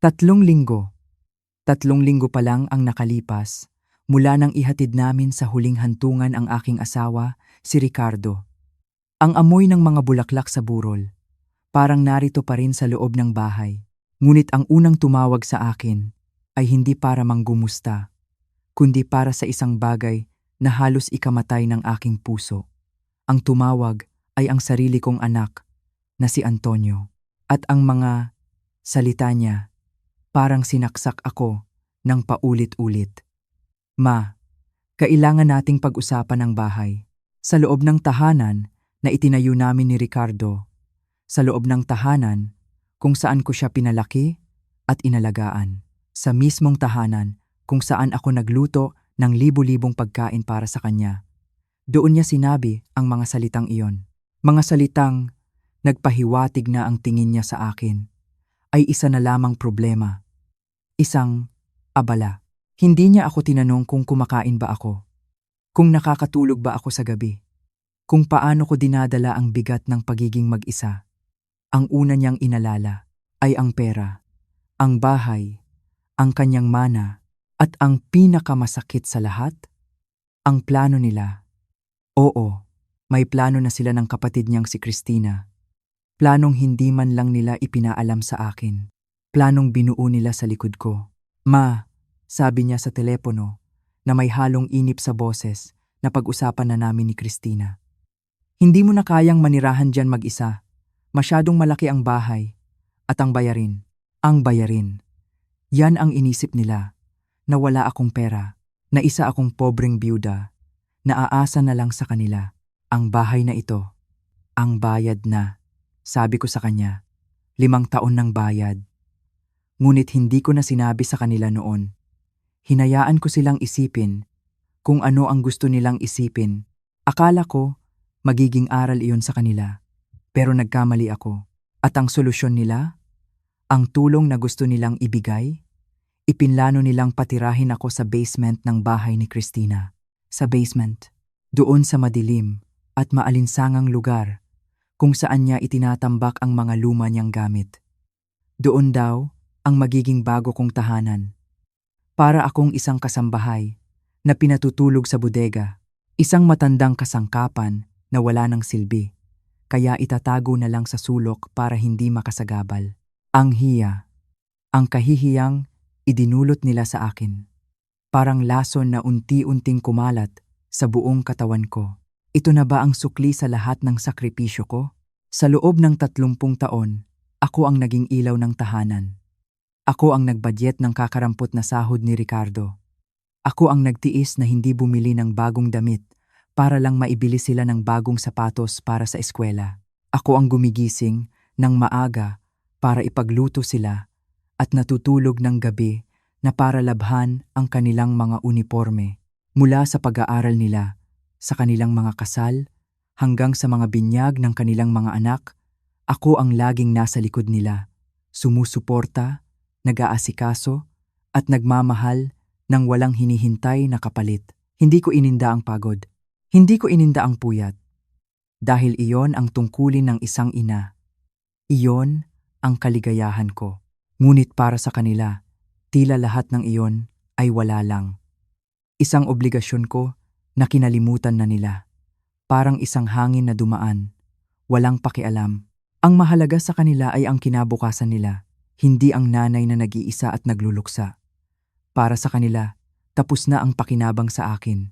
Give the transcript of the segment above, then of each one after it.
3 linggo. 3 linggo pa lang ang nakalipas mula nang ihatid namin sa huling hantungan ang aking asawa, si Ricardo. Ang amoy ng mga bulaklak sa burol, parang narito pa rin sa loob ng bahay. Ngunit ang unang tumawag sa akin ay hindi para manggumusta, kundi para sa isang bagay na halos ikamatay ng aking puso. Ang tumawag ay ang sarili kong anak na si Antonio. At ang mga salita niya, parang sinaksak ako ng paulit-ulit. Ma, kailangan nating pag-usapan ang bahay. Sa loob ng tahanan na itinayo namin ni Ricardo. Sa loob ng tahanan kung saan ko siya pinalaki at inalagaan. Sa mismong tahanan kung saan ako nagluto ng libu-libong pagkain para sa kanya. Doon niya sinabi ang mga salitang iyon. Mga salitang nagpahiwatig na ang tingin niya sa akin ay isa na lamang problema. Isang abala. Hindi niya ako tinanong kung kumakain ba ako, kung nakakatulog ba ako sa gabi, kung paano ko dinadala ang bigat ng pagiging mag-isa. Ang una niyang inalala ay ang pera, ang bahay, ang kanyang mana, at ang pinakamasakit sa lahat, ang plano nila. Oo, may plano na sila ng kapatid niyang si Christina. Planong hindi man lang nila ipinaalam sa akin. Planong binuo nila sa likod ko. Ma, sabi niya sa telepono na may halong inip sa boses na pag-usapan na namin ni Christina. Hindi mo na kayang manirahan dyan mag-isa. Masyadong malaki ang bahay. At ang bayarin. Ang bayarin. Yan ang inisip nila. Na wala akong pera. Na isa akong pobreng byuda. Na aasa na lang sa kanila. Ang bahay na ito. Ang bayad na. Sabi ko sa kanya, 5 taon ng bayad. Ngunit hindi ko na sinabi sa kanila noon. Hinayaan ko silang isipin kung ano ang gusto nilang isipin. Akala ko magiging aral iyon sa kanila. Pero nagkamali ako. At ang solusyon nila? Ang tulong na gusto nilang ibigay? Ipinlano nilang patirahin ako sa basement ng bahay ni Christina. Sa basement. Doon sa madilim at maalinsangang lugar kung saan niya itinatambak ang mga luma niyang gamit. Doon daw ang magiging bago kong tahanan. Para akong isang kasambahay na pinatutulog sa bodega, isang matandang kasangkapan na wala ng silbi, kaya itatago na lang sa sulok para hindi makasagabal. Ang hiya, ang kahihiyang idinulot nila sa akin. Parang lason na unti-unting kumalat sa buong katawan ko. Ito na ba ang sukli sa lahat ng sakripisyo ko? Sa loob ng 30 taon, ako ang naging ilaw ng tahanan. Ako ang nagbadyet ng kakarampot na sahod ni Ricardo. Ako ang nagtiis na hindi bumili ng bagong damit para lang maibili sila ng bagong sapatos para sa eskwela. Ako ang gumigising ng maaga para ipagluto sila at natutulog ng gabi na para labhan ang kanilang mga uniforme mula sa pag-aaral nila, sa kanilang mga kasal, hanggang sa mga binyag ng kanilang mga anak. Ako ang laging nasa likod nila, sumusuporta, nag-aasikaso, at nagmamahal ng walang hinihintay na kapalit. Hindi ko ininda ang pagod. Hindi ko ininda ang puyat. Dahil iyon ang tungkulin ng isang ina. Iyon ang kaligayahan ko. Ngunit para sa kanila, tila lahat ng iyon ay wala lang. Isang obligasyon ko na kinalimutan na nila. Parang isang hangin na dumaan, walang pakialam. Ang mahalaga sa kanila ay ang kinabukasan nila, hindi ang nanay na nag-iisa at nagluluksa. Para sa kanila, tapos na ang pakinabang sa akin.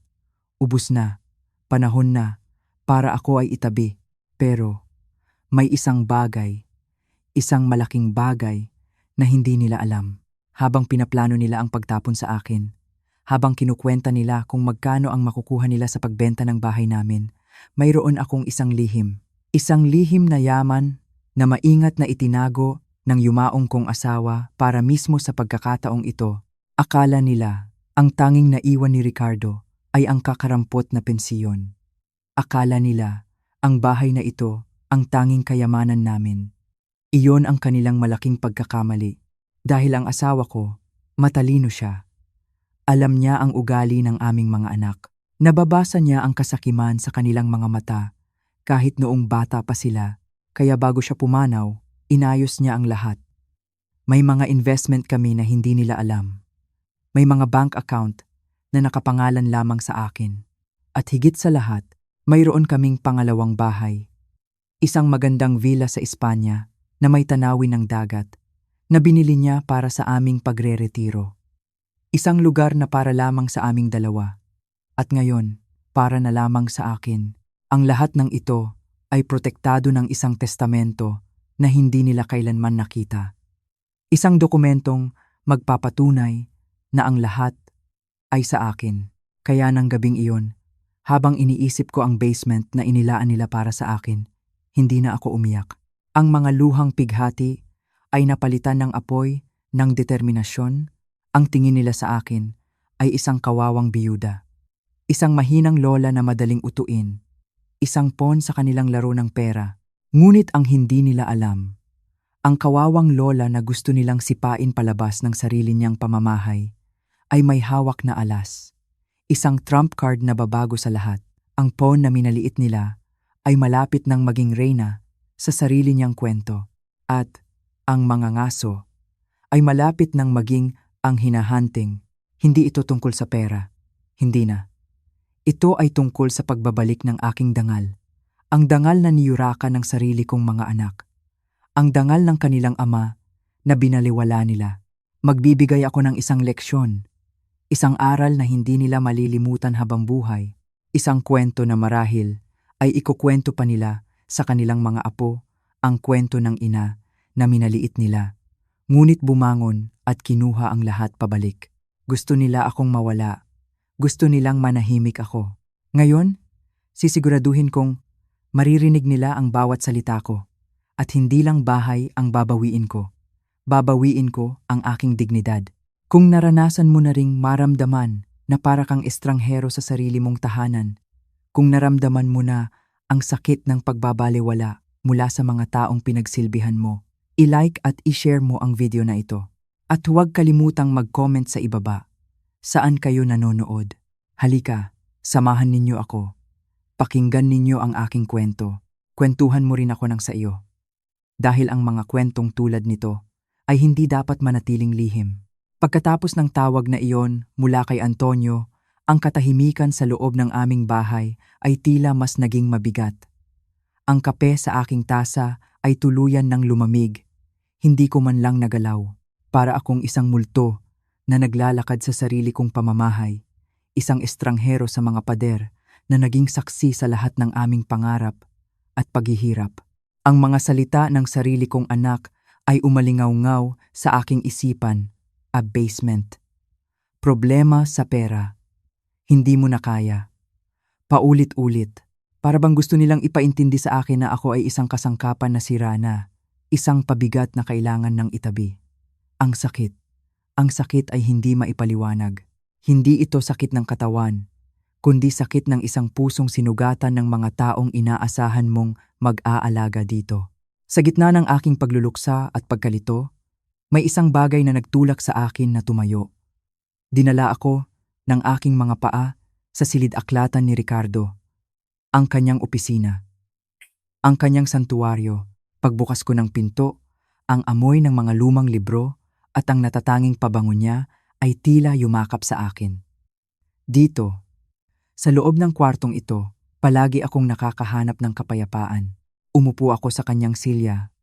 Ubus na, panahon na, para ako ay itabi. Pero may isang bagay, isang malaking bagay na hindi nila alam. Habang pinaplano nila ang pagtapon sa akin, habang kinukwenta nila kung magkano ang makukuha nila sa pagbenta ng bahay namin, mayroon akong isang lihim. Isang lihim na yaman na maingat na itinago ng yumaong kong asawa para mismo sa pagkakataong ito. Akala nila ang tanging naiwan ni Ricardo ay ang kakarampot na pensiyon. Akala nila ang bahay na ito ang tanging kayamanan namin. Iyon ang kanilang malaking pagkakamali. Dahil ang asawa ko, matalino siya. Alam niya ang ugali ng aming mga anak. Nababasa niya ang kasakiman sa kanilang mga mata kahit noong bata pa sila, kaya bago siya pumanaw, inayos niya ang lahat. May mga investment kami na hindi nila alam. May mga bank account na nakapangalan lamang sa akin. At higit sa lahat, mayroon kaming pangalawang bahay. Isang magandang villa sa Espanya na may tanawin ng dagat na binili niya para sa aming pagre-retiro. Isang lugar na para lamang sa aming dalawa. At ngayon, para na lamang sa akin. Ang lahat ng ito ay protektado ng isang testamento na hindi nila kailanman nakita. Isang dokumentong magpapatunay na ang lahat ay sa akin. Kaya ng gabing iyon, habang iniisip ko ang basement na inilaan nila para sa akin, hindi na ako umiyak. Ang mga luhang pighati ay napalitan ng apoy, ng determinasyon. Ang tingin nila sa akin ay isang kawawang biyuda. Isang mahinang lola na madaling utuin. Isang pawn sa kanilang laro ng pera. Ngunit ang hindi nila alam, ang kawawang lola na gusto nilang sipain palabas ng sarili niyang pamamahay ay may hawak na alas. Isang trump card na babago sa lahat. Ang pawn na minaliit nila ay malapit ng maging reyna sa sarili niyang kwento. At ang mga ngaso ay malapit ng maging ang hinahanting. Hindi ito tungkol sa pera. Hindi na. Ito ay tungkol sa pagbabalik ng aking dangal. Ang dangal na niyuraka ng sarili kong mga anak. Ang dangal ng kanilang ama na binaliwala nila. Magbibigay ako ng isang leksyon. Isang aral na hindi nila malilimutan habang buhay. Isang kwento na marahil ay ikukwento pa nila sa kanilang mga apo, ang kwento ng ina na minaliit nila. Ngunit bumangon at kinuha ang lahat pabalik. Gusto nila akong mawala. Gusto nilang manahimik ako. Ngayon, sisiguraduhin kong maririnig nila ang bawat salita ko. At hindi lang bahay ang babawiin ko. Babawiin ko ang aking dignidad. Kung naranasan mo na ring maramdaman na para kang estranghero sa sarili mong tahanan, kung naramdaman mo na ang sakit ng pagbabalewala mula sa mga taong pinagsilbihan mo, i-like at i-share mo ang video na ito. At huwag kalimutang mag-comment sa ibaba. Saan kayo nanonood? Halika, samahan ninyo ako. Pakinggan ninyo ang aking kwento. Kwentuhan mo rin ako ng sa iyo. Dahil ang mga kwentong tulad nito ay hindi dapat manatiling lihim. Pagkatapos ng tawag na iyon mula kay Antonio, ang katahimikan sa loob ng aming bahay ay tila mas naging mabigat. Ang kape sa aking tasa ay tuluyan ng lumamig. Hindi ko man lang nagalaw. Para akong isang multo na naglalakad sa sarili kong pamamahay. Isang estranghero sa mga pader na naging saksi sa lahat ng aming pangarap at paghihirap. Ang mga salita ng sarili kong anak ay umalingaw-ngaw sa aking isipan. Abasement. Problema sa pera. Hindi mo na kaya. Paulit-ulit. Para bang gusto nilang ipaintindi sa akin na ako ay isang kasangkapan na sira na, isang pabigat na kailangan ng itabi. Ang sakit. Ang sakit ay hindi maipaliwanag. Hindi ito sakit ng katawan, kundi sakit ng isang pusong sinugatan ng mga taong inaasahan mong mag-aalaga dito. Sa gitna ng aking pagluluksa at pagkalito, may isang bagay na nagtulak sa akin na tumayo. Dinala ako ng aking mga paa sa silid-aklatan ni Ricardo. Ang kanyang opisina. Ang kanyang santuwaryo. Pagbukas ko ng pinto, ang amoy ng mga lumang libro at ang natatanging pabango niya ay tila yumakap sa akin. Dito, sa loob ng kwartong ito, palagi akong nakakahanap ng kapayapaan. Umupo ako sa kanyang silya,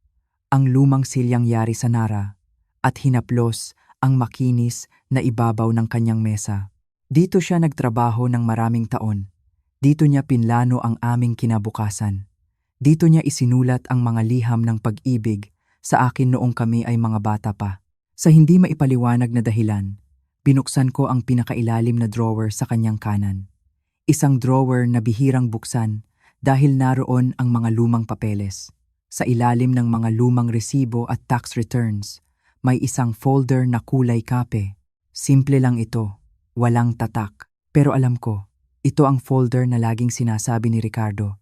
ang lumang silyang yari sa Nara, at hinaplos ang makinis na ibabaw ng kanyang mesa. Dito siya nagtrabaho ng maraming taon. Dito niya pinlano ang aming kinabukasan. Dito niya isinulat ang mga liham ng pag-ibig sa akin noong kami ay mga bata pa. Sa hindi maipaliwanag na dahilan, binuksan ko ang pinakailalim na drawer sa kanyang kanan. Isang drawer na bihirang buksan dahil naroon ang mga lumang papeles. Sa ilalim ng mga lumang resibo at tax returns, may isang folder na kulay kape. Simple lang ito, walang tatak. Pero alam ko, ito ang folder na laging sinasabi ni Ricardo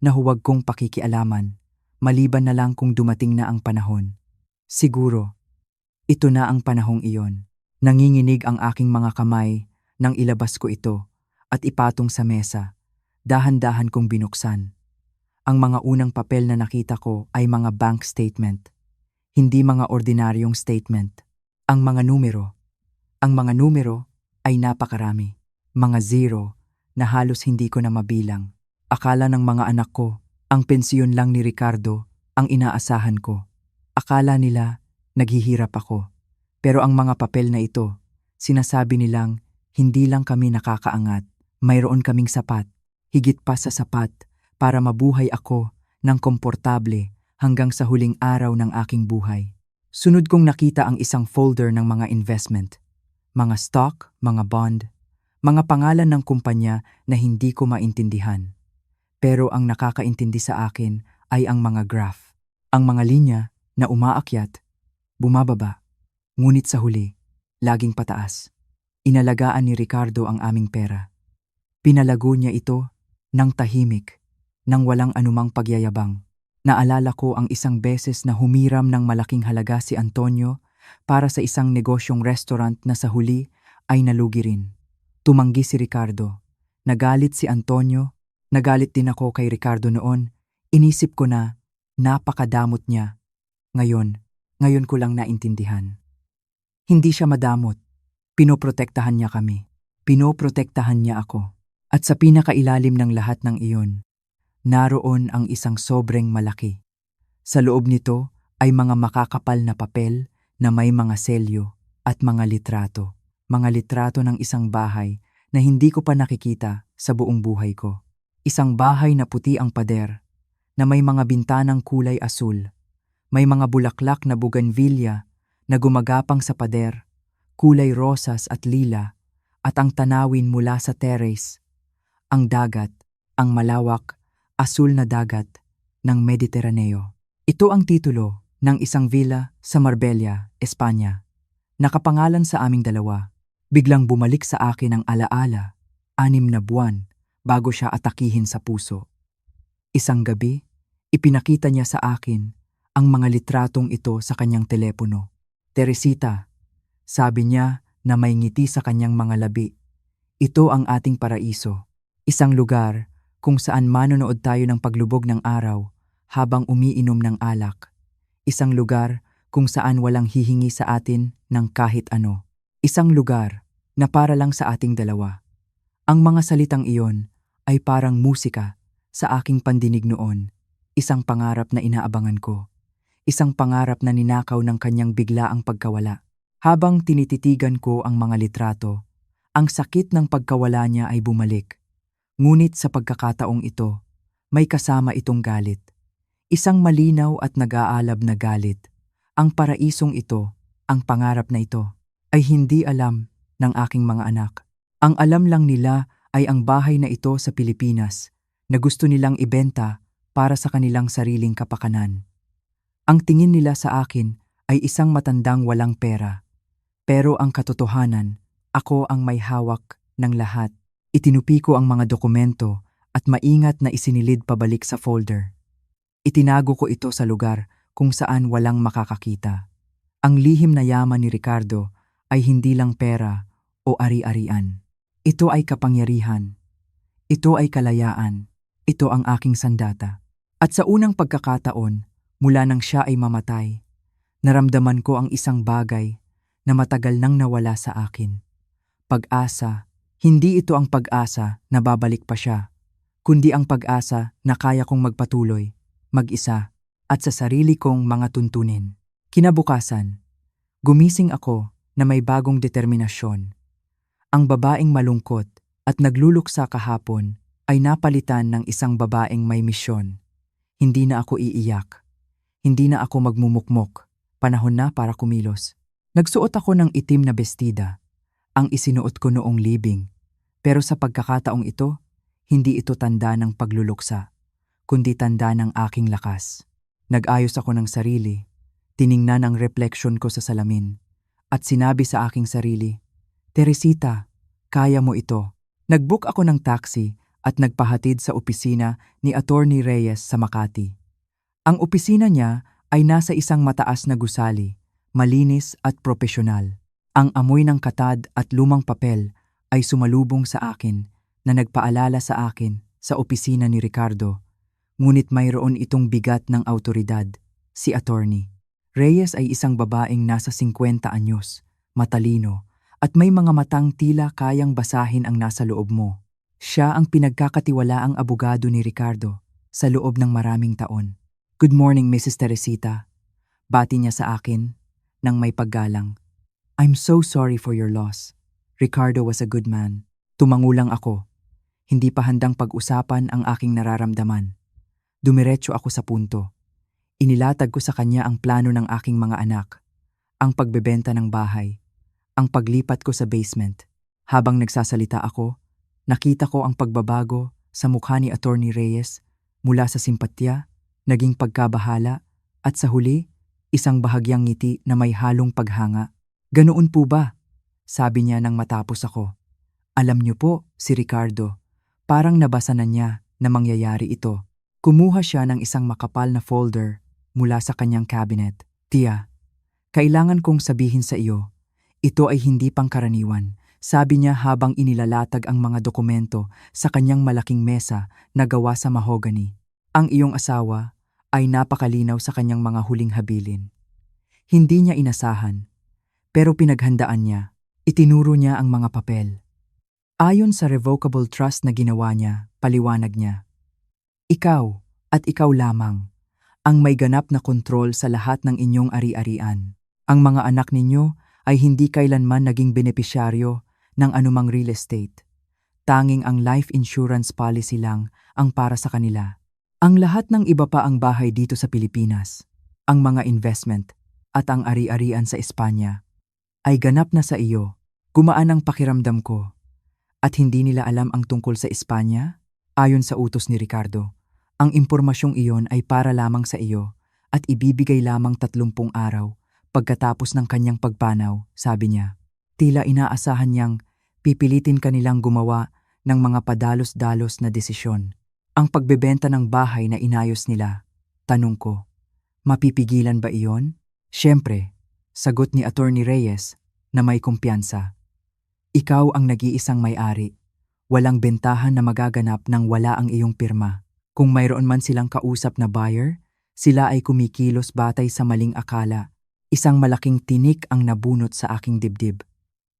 na huwag kong pakikialaman, maliban na lang kung dumating na ang panahon. Siguro, ito na ang panahong iyon. Nanginginig ang aking mga kamay nang ilabas ko ito at ipatong sa mesa. Dahan-dahan kong binuksan. Ang mga unang papel na nakita ko ay mga bank statement. hindi mga ordinaryong statement. Ang mga numero ay napakarami. Mga zero na halos hindi ko na mabilang. Akala ng mga anak ko, ang pensyon lang ni Ricardo ang inaasahan ko. Akala nila, naghihirap ako. Pero ang mga papel na ito, sinasabi nilang, hindi lang kami nakakaangat, mayroon kaming sapat, higit pa sa sapat, para mabuhay ako ng komportable hanggang sa huling araw ng aking buhay. Sunod kong nakita ang isang folder ng mga investment, mga stock, mga bond, mga pangalan ng kumpanya na hindi ko maintindihan. Pero ang nakakaintindi sa akin ay ang mga graph, ang mga linya na umaakyat, bumababa, ngunit sa huli, laging pataas. Inalagaan ni Ricardo ang aming pera. Pinalago niya ito ng tahimik, nang walang anumang pagyayabang. Naalala ko ang isang beses na humiram ng malaking halaga si Antonio para sa isang negosyong restaurant na sa huli ay nalugi rin. Tumanggi si Ricardo. Nagalit si Antonio. Nagalit din ako kay Ricardo noon. Inisip ko na napakadamot niya. Ngayon ko lang naintindihan. Hindi siya madamot. Pinoprotektahan niya kami. Pinoprotektahan niya ako. At sa pinakailalim ng lahat ng iyon, naroon ang isang sobrang malaki. Sa loob nito ay mga makakapal na papel na may mga selyo at mga litrato. Mga litrato ng isang bahay na hindi ko pa nakikita sa buong buhay ko. Isang bahay na puti ang pader, na may mga bintanang kulay asul. May mga bulaklak na bougainvillea na gumagapang sa pader, kulay rosas at lila, at ang tanawin mula sa terrace, ang dagat, ang malawak, asul na dagat ng Mediteraneo. Ito ang titulo ng isang villa sa Marbella, Espanya. Nakapangalan sa aming dalawa. Biglang bumalik sa akin ang alaala, 6 na buwan bago siya atakihin sa puso. Isang gabi, ipinakita niya sa akin ang mga litratong ito sa kanyang telepono. Teresita, sabi niya na may ngiti sa kanyang mga labi. Ito ang ating paraiso. Isang lugar kung saan manonood tayo ng paglubog ng araw habang umiinom ng alak. Isang lugar kung saan walang hihingi sa atin ng kahit ano. Isang lugar na para lang sa ating dalawa. Ang mga salitang iyon ay parang musika sa aking pandinig noon. Isang pangarap na inaabangan ko. Isang pangarap na ninakaw ng kanyang biglaang pagkawala. Habang tinititigan ko ang mga litrato, ang sakit ng pagkawala niya ay bumalik. Ngunit sa pagkakataong ito, may kasama itong galit. Isang malinaw at nag-aalab na galit. Ang paraisong ito, ang pangarap na ito, ay hindi alam ng aking mga anak. Ang alam lang nila ay ang bahay na ito sa Pilipinas na gusto nilang ibenta para sa kanilang sariling kapakanan. Ang tingin nila sa akin ay isang matandang walang pera. Pero ang katotohanan, ako ang may hawak ng lahat. Itinupi ko ang mga dokumento at maingat na isinilid pabalik sa folder. Itinago ko ito sa lugar kung saan walang makakakita. Ang lihim na yaman ni Ricardo ay hindi lang pera o ari-arian. Ito ay kapangyarihan. Ito ay kalayaan. Ito ang aking sandata. At sa unang pagkakataon, mula nang siya ay mamatay, naramdaman ko ang isang bagay na matagal nang nawala sa akin. Pag-asa. Hindi ito ang pag-asa na babalik pa siya, kundi ang pag-asa na kaya kong magpatuloy, mag-isa, at sa sarili kong mga tuntunin. Kinabukasan, gumising ako na may bagong determinasyon. Ang babaeng malungkot at nagluluksa kahapon ay napalitan ng isang babaeng may misyon. Hindi na ako iiyak. Hindi na ako magmumukmok. Panahon na para kumilos. Nagsuot ako ng itim na bestida. Ang isinuot ko noong libing. Pero sa pagkakataong ito, hindi ito tanda ng pagluluksa, kundi tanda ng aking lakas. Nag-ayos ako ng sarili, tiningnan ang refleksyon ko sa salamin, at sinabi sa aking sarili, Teresita, kaya mo ito. Nag-book ako ng taxi at nagpahatid sa opisina ni Attorney Reyes sa Makati. Ang opisina niya ay nasa isang mataas na gusali, malinis at propesyonal. Ang amoy ng katad at lumang papel ay sumalubong sa akin na nagpaalala sa akin sa opisina ni Ricardo, ngunit mayroon itong bigat ng awtoridad, si Attorney Reyes ay isang babaeng nasa 50 anyos, matalino, at may mga matang tila kayang basahin ang nasa loob mo. Siya ang pinagkakatiwalaang abogado ni Ricardo sa loob ng maraming taon. "Good morning, Mrs. Teresita," bati niya sa akin nang may paggalang. "I'm so sorry for your loss. Ricardo was a good man." Tumangulang ako. Hindi pa handang pag-usapan ang aking nararamdaman. Dumiretso ako sa punto. Inilatag ko sa kanya ang plano ng aking mga anak, ang pagbebenta ng bahay, ang paglipat ko sa basement. Habang nagsasalita ako, nakita ko ang pagbabago sa mukha ni Attorney Reyes mula sa simpatya, naging pagkabahala, at sa huli, isang bahagyang ngiti na may halong paghanga. "Ganoon po ba?" sabi niya nang matapos ako. "Alam niyo po, si Ricardo, parang nabasa na niya na mangyayari ito." Kumuha siya ng isang makapal na folder mula sa kanyang cabinet. "Tia, kailangan kong sabihin sa iyo, ito ay hindi pangkaraniwan," sabi niya habang inilalatag ang mga dokumento sa kanyang malaking mesa na gawa sa mahogany. "Ang iyong asawa ay napakalinaw sa kanyang mga huling habilin. Hindi niya inasahan, pero pinaghandaan niya. Itinuro niya ang mga papel. Ayon sa revocable trust na ginawa niya, paliwanag niya, ikaw at ikaw lamang ang may ganap na kontrol sa lahat ng inyong ari-arian. Ang mga anak ninyo ay hindi kailanman naging benepisyaryo ng anumang real estate. Tanging ang life insurance policy lang ang para sa kanila. Ang lahat ng iba pa ang bahay dito sa Pilipinas, ang mga investment at ang ari-arian sa Espanya ay ganap na sa iyo." Gumaan ang pakiramdam ko. At hindi nila alam ang tungkol sa Espanya? Ayon sa utos ni Ricardo, ang impormasyong iyon ay para lamang sa iyo at ibibigay lamang 30 araw pagkatapos ng kanyang pagpanaw, sabi niya. Tila inaasahan niyang pipilitin kanilang gumawa ng mga padalos-dalos na desisyon. Ang pagbebenta ng bahay na inayos nila. Tanong ko, mapipigilan ba iyon? Siyempre, sagot ni Attorney Reyes na may kumpiyansa. Ikaw ang nag-iisang may-ari. Walang bentahan na magaganap nang wala ang iyong pirma. Kung mayroon man silang kausap na buyer, sila ay kumikilos batay sa maling akala. Isang malaking tinik ang nabunot sa aking dibdib.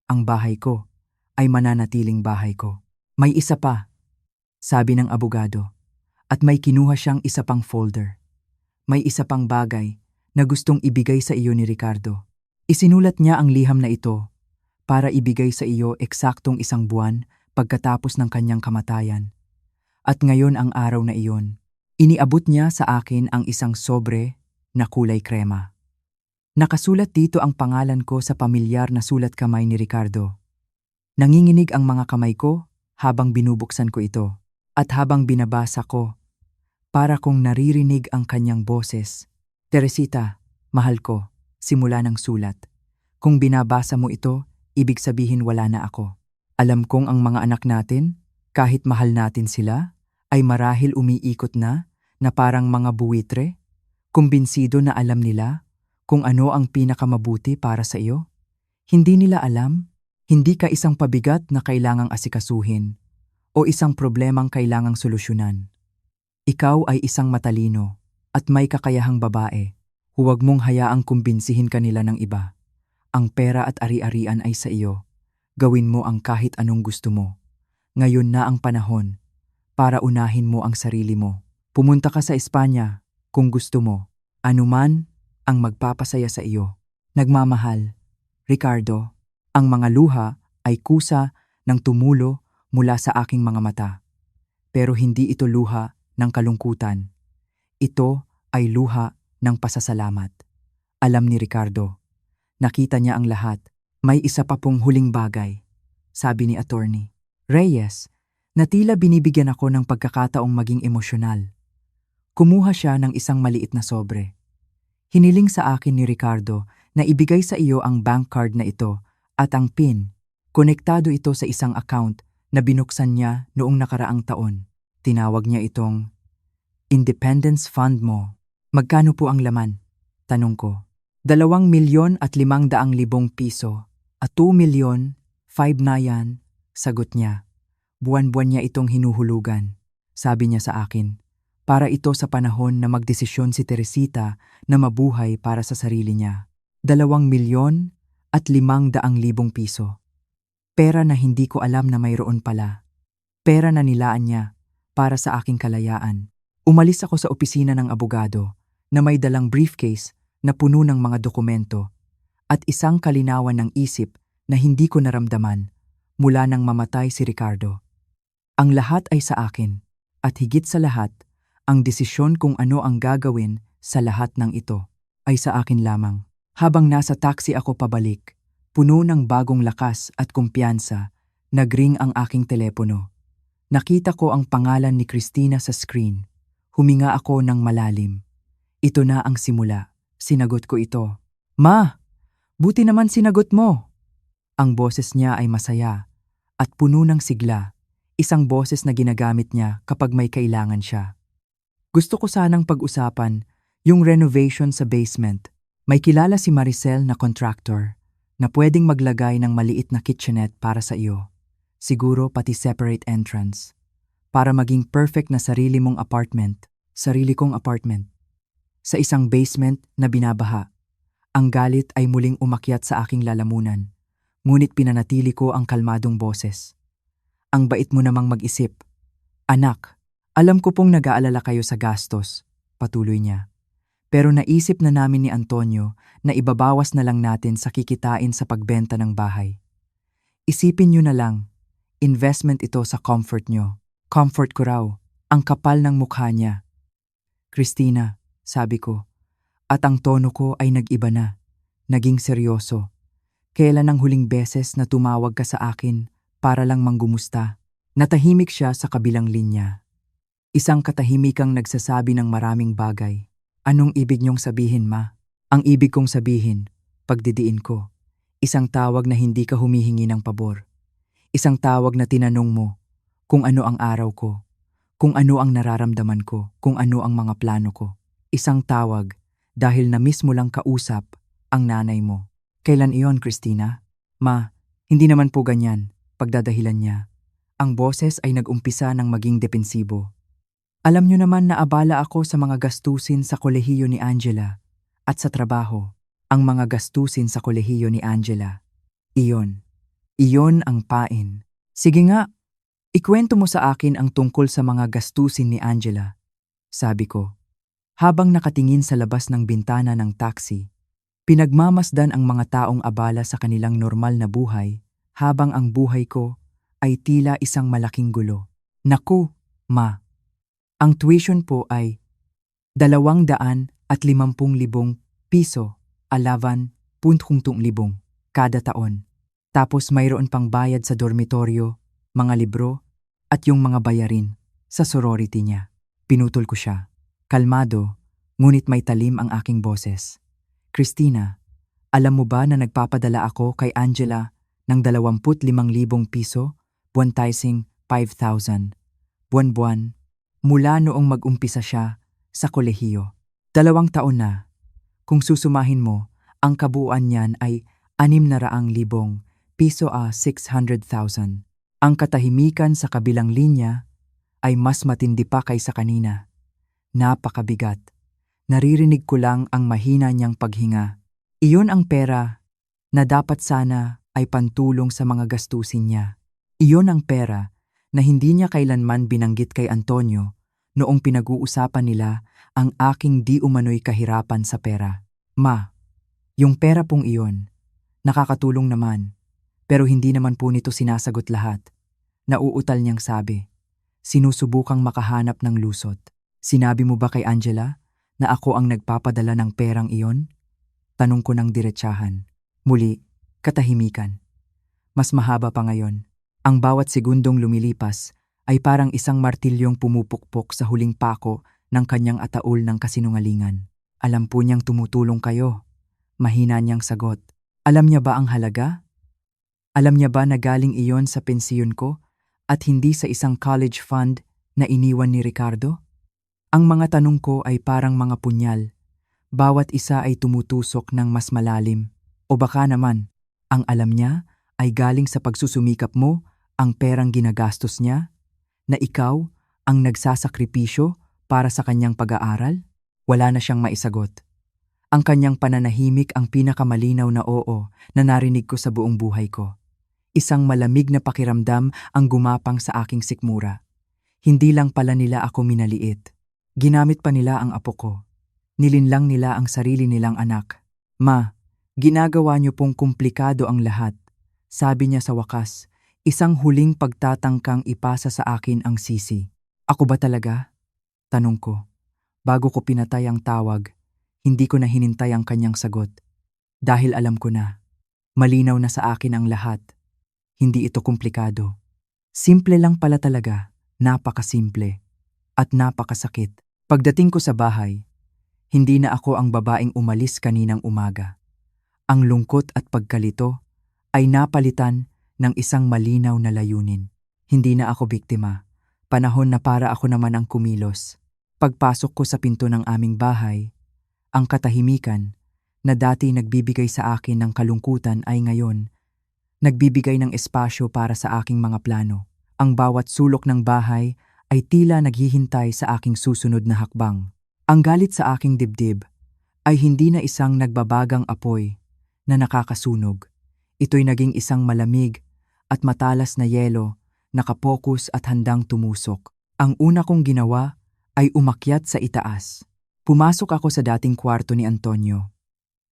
Ang bahay ko ay mananatiling bahay ko. May isa pa, sabi ng abogado, at may kinuha siyang isa pang folder. May isa pang bagay na gustong ibigay sa iyo ni Ricardo. Isinulat niya ang liham na ito para ibigay sa iyo eksaktong 1 buwan pagkatapos ng kanyang kamatayan. At ngayon ang araw na iyon, iniabot niya sa akin ang isang sobre na kulay krema. Nakasulat dito ang pangalan ko sa pamilyar na sulat kamay ni Ricardo. Nanginginig ang mga kamay ko habang binubuksan ko ito at habang binabasa ko, para kong naririnig ang kanyang boses. Teresita, mahal ko, simula ng sulat. Kung binabasa mo ito, ibig sabihin wala na ako. Alam kong ang mga anak natin, kahit mahal natin sila, ay marahil umiikot na parang mga buwitre, kumbinsido na alam nila kung ano ang pinakamabuti para sa iyo. Hindi nila alam, hindi ka isang pabigat na kailangang asikasuhin o isang problemang kailangang solusyonan. Ikaw ay isang matalino at may kakayahang babae. Huwag mong hayaang kumbinsihin kanila ng iba. Ang pera at ari-arian ay sa iyo. Gawin mo ang kahit anong gusto mo. Ngayon na ang panahon para unahin mo ang sarili mo. Pumunta ka sa Espanya kung gusto mo. Anuman ang magpapasaya sa iyo. Nagmamahal, Ricardo. Ang mga luha ay kusa ng tumulo mula sa aking mga mata. Pero hindi ito luha ng kalungkutan. Ito ay luha ng pasasalamat. Alam ni Ricardo. Nakita niya ang lahat. May isa pa pong huling bagay, sabi ni Attorney Reyes, na tila binibigyan ako ng pagkakataong maging emosyonal. Kumuha siya ng isang maliit na sobre. Hiniling sa akin ni Ricardo na ibigay sa iyo ang bank card na ito at ang PIN. Konektado ito sa isang account na binuksan niya noong nakaraang taon. Tinawag niya itong Independence Fund mo. Magkano po ang laman? Tanong ko. 2,500,000 piso at 2,500,000 na yan, sagot niya. Buwan-buwan niya itong hinuhulugan. Sabi niya sa akin, Para ito sa panahon na magdesisyon si Teresita na mabuhay para sa sarili niya. 2,500,000 piso. Pera na hindi ko alam na mayroon pala. Pera na nilaan niya para sa aking kalayaan. Umalis ako sa opisina ng abogado na may dalang briefcase na puno ng mga dokumento at isang kalinawan ng isip na hindi ko naramdaman mula nang mamatay si Ricardo. Ang lahat ay sa akin at higit sa lahat, ang desisyon kung ano ang gagawin sa lahat ng ito ay sa akin lamang. Habang nasa taxi ako pabalik, puno ng bagong lakas at kumpiyansa, nagring ang aking telepono. Nakita ko ang pangalan ni Christina sa screen. Huminga ako ng malalim. Ito na ang simula. Sinagot ko ito. "Ma, buti naman sinagot mo." Ang boses niya ay masaya at puno ng sigla, isang boses na ginagamit niya kapag may kailangan siya. "Gusto ko sanang pag-usapan yung renovation sa basement. May kilala si Maricel na contractor na pwedeng maglagay ng maliit na kitchenette para sa iyo. Siguro pati separate entrance. Para maging perfect na sarili mong apartment, sarili kong apartment. Sa isang basement na binabaha. Ang galit ay muling umakyat sa aking lalamunan. Ngunit pinanatili ko ang kalmadong boses. "Ang bait mo namang mag-isip. Anak, alam ko pong nag-aalala kayo sa gastos," patuloy niya. "Pero naisip na namin ni Antonio na ibabawas na lang natin sa kikitain sa pagbenta ng bahay. Isipin niyo na lang, investment ito sa comfort niyo." Comfort ko raw, ang kapal ng mukha niya. "Christina," sabi ko, at ang tono ko ay nag-iba na, naging seryoso. "Kailan ang huling beses na tumawag ka sa akin para lang manggumusta?" Natahimik siya sa kabilang linya. Isang katahimikang nagsasabi ng maraming bagay. "Anong ibig niyong sabihin, ma?" "Ang ibig kong sabihin, pagdidiin ko. Isang tawag na hindi ka humihingi ng pabor. Isang tawag na tinanong mo kung ano ang araw ko, kung ano ang nararamdaman ko, kung ano ang mga plano ko. Isang tawag dahil na-miss mo lang kausap ang nanay mo." "Kailan iyon, Christina?" "Ma, hindi naman po ganyan," pagdadahilan niya. Ang boses ay nag-umpisa ng maging depensibo. "Alam niyo naman na abala ako sa mga gastusin sa kolehiyo ni Angela at sa trabaho." Ang mga gastusin sa kolehiyo ni Angela. Iyon ang pain. "Sige nga, ikwento mo sa akin ang tungkol sa mga gastusin ni Angela," sabi ko. Habang nakatingin sa labas ng bintana ng taxi, pinagmamasdan ang mga taong abala sa kanilang normal na buhay habang ang buhay ko ay tila isang malaking gulo. "Naku, ma, ang tuition po ay 250,000 piso, 11,000 kada taon. Tapos mayroon pang bayad sa dormitoryo, mga libro, at yung mga bayarin sa sorority niya." Pinutol ko siya. Kalmado, ngunit may talim ang aking boses. "Christina, alam mo ba na nagpapadala ako kay Angela ng 25,000 piso, buwantaising 5,000, buwan-buwan, mula noong mag-umpisa siya sa kolehiyo? 2 taon na. Kung susumahin mo, ang kabuuan niyan ay 600,000 piso, 600,000. Ang katahimikan sa kabilang linya ay mas matindi pa kaysa kanina. Napakabigat. Naririnig ko lang ang mahina niyang paghinga. Iyon ang pera na dapat sana ay pantulong sa mga gastusin niya. Iyon ang pera na hindi niya kailanman binanggit kay Antonio noong pinag-uusapan nila ang aking di umano'y kahirapan sa pera. "Ma, yung pera pong iyon, nakakatulong naman, pero hindi naman po nito sinasagot lahat." Nauutal niyang sabi. "Sinusubukang makahanap ng lusot." "Sinabi mo ba kay Angela na ako ang nagpapadala ng perang iyon?" Tanong ko ng diretsahan. Muli, katahimikan. Mas mahaba pa ngayon. Ang bawat segundong lumilipas ay parang isang martilyong pumupukpok sa huling pako ng kanyang ataol ng kasinungalingan. "Alam po niyang tumutulong kayo." Mahina niyang sagot. "Alam niya ba ang halaga? Alam niya ba na galing iyon sa pensiyon ko at hindi sa isang college fund na iniwan ni Ricardo?" Ang mga tanong ko ay parang mga punyal. Bawat isa ay tumutusok ng mas malalim. O baka naman, ang alam niya ay galing sa pagsusumikap mo, ang perang ginagastos niya, na ikaw ang nagsasakripisyo para sa kanyang pag-aaral? Wala na siyang maisagot. Ang kanyang pananahimik ang pinakamalinaw na oo na narinig ko sa buong buhay ko. Isang malamig na pakiramdam ang gumapang sa aking sikmura. Hindi lang pala nila ako minaliit. Ginamit pa nila ang apo ko. Nilinlang nila ang sarili nilang anak. Ma, ginagawa niyo pong komplikado ang lahat. Sabi niya sa wakas, isang huling pagtatangkang ipasa sa akin ang sisi. Ako ba talaga? Tanong ko. Bago ko pinatay ang tawag, hindi ko na hinintay ang kanyang sagot. Dahil alam ko na, malinaw na sa akin ang lahat. Hindi ito komplikado. Simple lang pala talaga, napakasimple. At napakasakit. Pagdating ko sa bahay, hindi na ako ang babaeng umalis kaninang umaga. Ang lungkot at pagkalito ay napalitan ng isang malinaw na layunin. Hindi na ako biktima. Panahon na para ako naman ang kumilos. Pagpasok ko sa pinto ng aming bahay, ang katahimikan na dati nagbibigay sa akin ng kalungkutan ay ngayon nagbibigay ng espasyo para sa aking mga plano. Ang bawat sulok ng bahay ay tila naghihintay sa aking susunod na hakbang. Ang galit sa aking dibdib ay hindi na isang nagbabagang apoy na nakakasunog. Ito'y naging isang malamig at matalas na yelo, nakapokus at handang tumusok. Ang una kong ginawa ay umakyat sa itaas. Pumasok ako sa dating kwarto ni Antonio.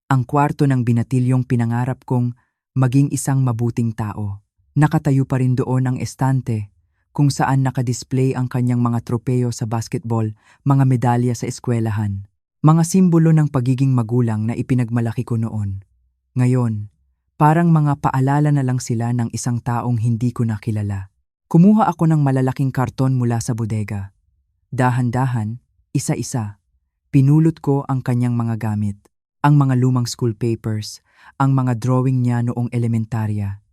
Ang kwarto ng binatilyong pinangarap kong maging isang mabuting tao. Nakatayo pa rin doon ang estante kung saan nakadisplay ang kanyang mga tropeyo sa basketball, mga medalya sa eskwelahan. Mga simbolo ng pagiging magulang na ipinagmalaki ko noon. Ngayon, parang mga paalala na lang sila ng isang taong hindi ko nakilala. Kumuha ako ng malalaking karton mula sa bodega. Dahan-dahan, isa-isa, pinulot ko ang kanyang mga gamit. Ang mga lumang school papers, ang mga drawing niya noong elementarya.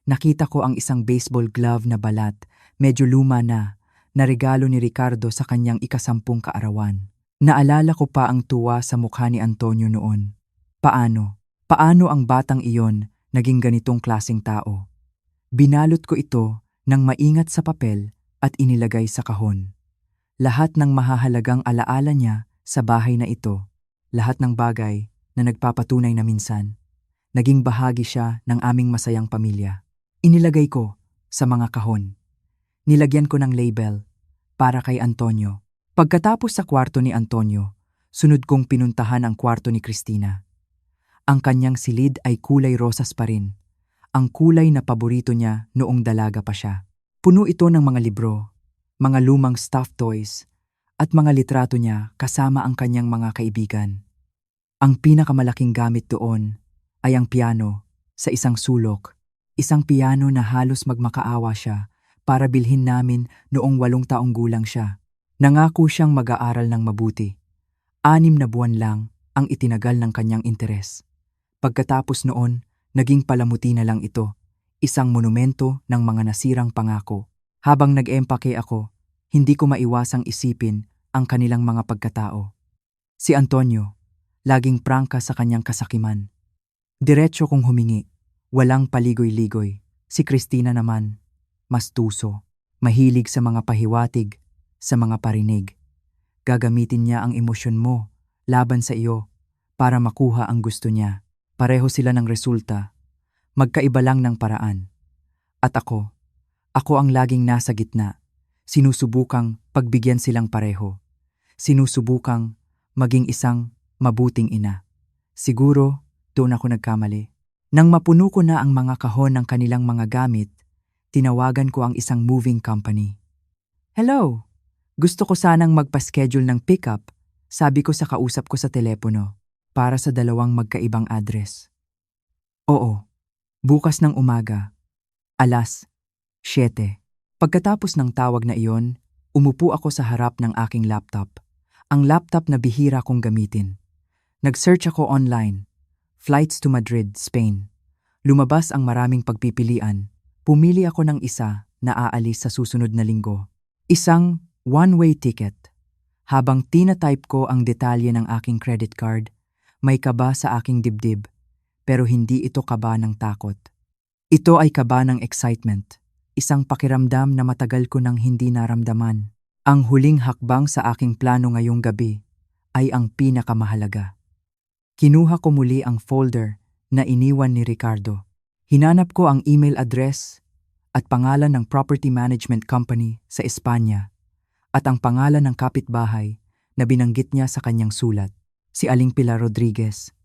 Nakita ko ang isang baseball glove na balat, medyo luma na regalo ni Ricardo sa kanyang ika-10 kaarawan. Naalala ko pa ang tuwa sa mukha ni Antonio noon. Paano ang batang iyon naging ganitong klaseng tao? Binalot ko ito ng maingat sa papel at inilagay sa kahon. Lahat ng mahahalagang alaala niya sa bahay na ito, lahat ng bagay na nagpapatunay na minsan, naging bahagi siya ng aming masayang pamilya. Inilagay ko sa mga kahon. Nilagyan ko ng label para kay Antonio. Pagkatapos sa kwarto ni Antonio, sunod kong pinuntahan ang kwarto ni Cristina. Ang kanyang silid ay kulay rosas pa rin. Ang kulay na paborito niya noong dalaga pa siya. Puno ito ng mga libro, mga lumang stuffed toys, at mga litrato niya kasama ang kanyang mga kaibigan. Ang pinakamalaking gamit doon ay ang piano sa isang sulok. Isang piano na halos magmakaawa siya para bilhin namin noong 8 taong gulang siya. Nangako siyang mag-aaral ng mabuti. 6 na buwan lang ang itinagal ng kanyang interes. Pagkatapos noon, naging palamuti na lang ito, isang monumento ng mga nasirang pangako. Habang nag-empake ako, hindi ko maiwasang isipin ang kanilang mga pagkatao. Si Antonio, laging prangka sa kanyang kasakiman. Diretso kong humingi, walang paligoy-ligoy. Si Cristina naman, mas tuso, mahilig sa mga pahiwatig, sa mga parinig. Gagamitin niya ang emosyon mo laban sa iyo para makuha ang gusto niya. Pareho sila ng resulta, magkaiba lang ng paraan. At ako ang laging nasa gitna, sinusubukang pagbigyan silang pareho. Sinusubukang maging isang mabuting ina. Siguro, doon ako nagkamali. Nang mapuno ko na ang mga kahon ng kanilang mga gamit, tinawagan ko ang isang moving company. Hello! Gusto ko sanang magpa-schedule ng pickup, sabi ko sa kausap ko sa telepono, para sa 2 magkaibang address. Oo, bukas ng umaga, alas 7. Pagkatapos ng tawag na iyon, umupo ako sa harap ng aking laptop. Ang laptop na bihira kong gamitin. Nag-search ako online. Flights to Madrid, Spain. Lumabas ang maraming pagpipilian. Pumili ako ng isa na aalis sa susunod na linggo. Isang one-way ticket. Habang tina-type ko ang detalye ng aking credit card, may kaba sa aking dibdib. Pero hindi ito kaba ng takot. Ito ay kaba ng excitement. Isang pakiramdam na matagal ko nang hindi naramdaman. Ang huling hakbang sa aking plano ngayong gabi ay ang pinakamahalaga. Kinuha ko muli ang folder na iniwan ni Ricardo. Hinanap ko ang email address at pangalan ng property management company sa Espanya at ang pangalan ng kapitbahay na binanggit niya sa kanyang sulat, si Aling Pilar Rodriguez.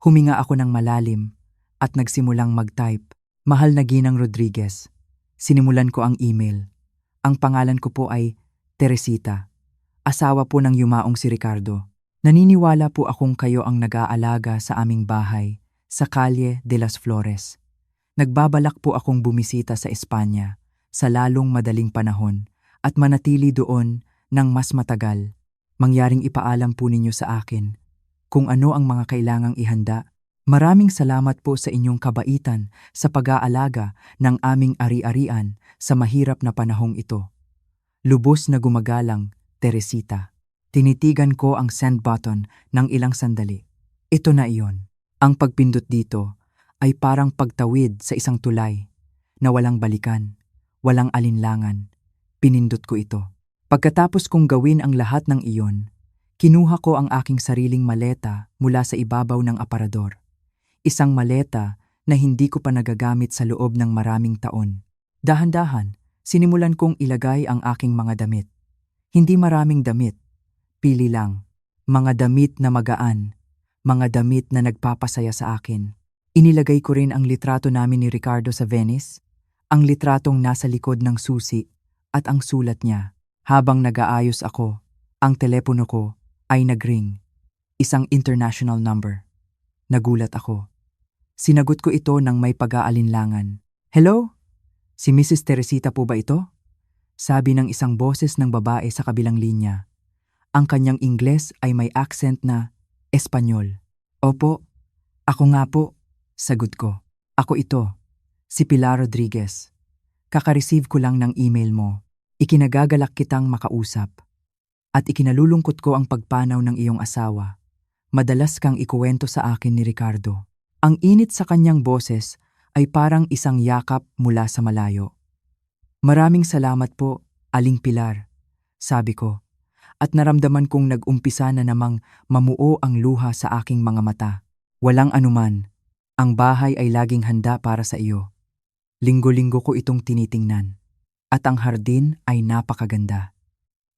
Huminga ako ng malalim at nagsimulang mag-type. Mahal na Ginang Rodriguez. Sinimulan ko ang email. Ang pangalan ko po ay Teresita, asawa po ng yumaong si Ricardo. Naniniwala po akong kayo ang nag-aalaga sa aming bahay sa Calle de las Flores. Nagbabalak po akong bumisita sa Espanya sa lalong madaling panahon at manatili doon ng mas matagal. Mangyaring ipaalam po ninyo sa akin kung ano ang mga kailangang ihanda. Maraming salamat po sa inyong kabaitan sa pag-aalaga ng aming ari-arian sa mahirap na panahong ito. Lubos na gumagalang, Teresita. Tinitigan ko ang send button ng ilang sandali. Ito na iyon. Ang pagpindot dito ay parang pagtawid sa isang tulay na walang balikan, walang alinlangan. Pinindot ko ito. Pagkatapos kong gawin ang lahat ng iyon, kinuha ko ang aking sariling maleta mula sa ibabaw ng aparador. Isang maleta na hindi ko pa nagagamit sa loob ng maraming taon. Dahan-dahan, sinimulan kong ilagay ang aking mga damit. Hindi maraming damit, pili lang. Mga damit na magaan, mga damit na nagpapasaya sa akin. Inilagay ko rin ang litrato namin ni Ricardo sa Venice, ang litratong nasa likod ng susi at ang sulat niya. Habang nag-aayos ako, ang telepono ko ay nagring. Isang international number. Nagulat ako. Sinagot ko ito ng may pag-aalinlangan. Hello? Si Mrs. Teresita po ba ito? Sabi ng isang boses ng babae sa kabilang linya. Ang kanyang Ingles ay may accent na Espanyol. Opo, ako nga po, sagot ko. Ako ito, si Pilar Rodriguez. Kaka-receive ko lang ng email mo. Ikinagagalak kitang makausap. At ikinalulungkot ko ang pagpanaw ng iyong asawa. Madalas kang ikuwento sa akin ni Ricardo. Ang init sa kanyang boses ay parang isang yakap mula sa malayo. Maraming salamat po, Aling Pilar, sabi ko. At naramdaman kong nag-umpisa na namang mamuo ang luha sa aking mga mata. Walang anuman, ang bahay ay laging handa para sa iyo. Linggo-linggo ko itong tinitingnan. At ang hardin ay napakaganda.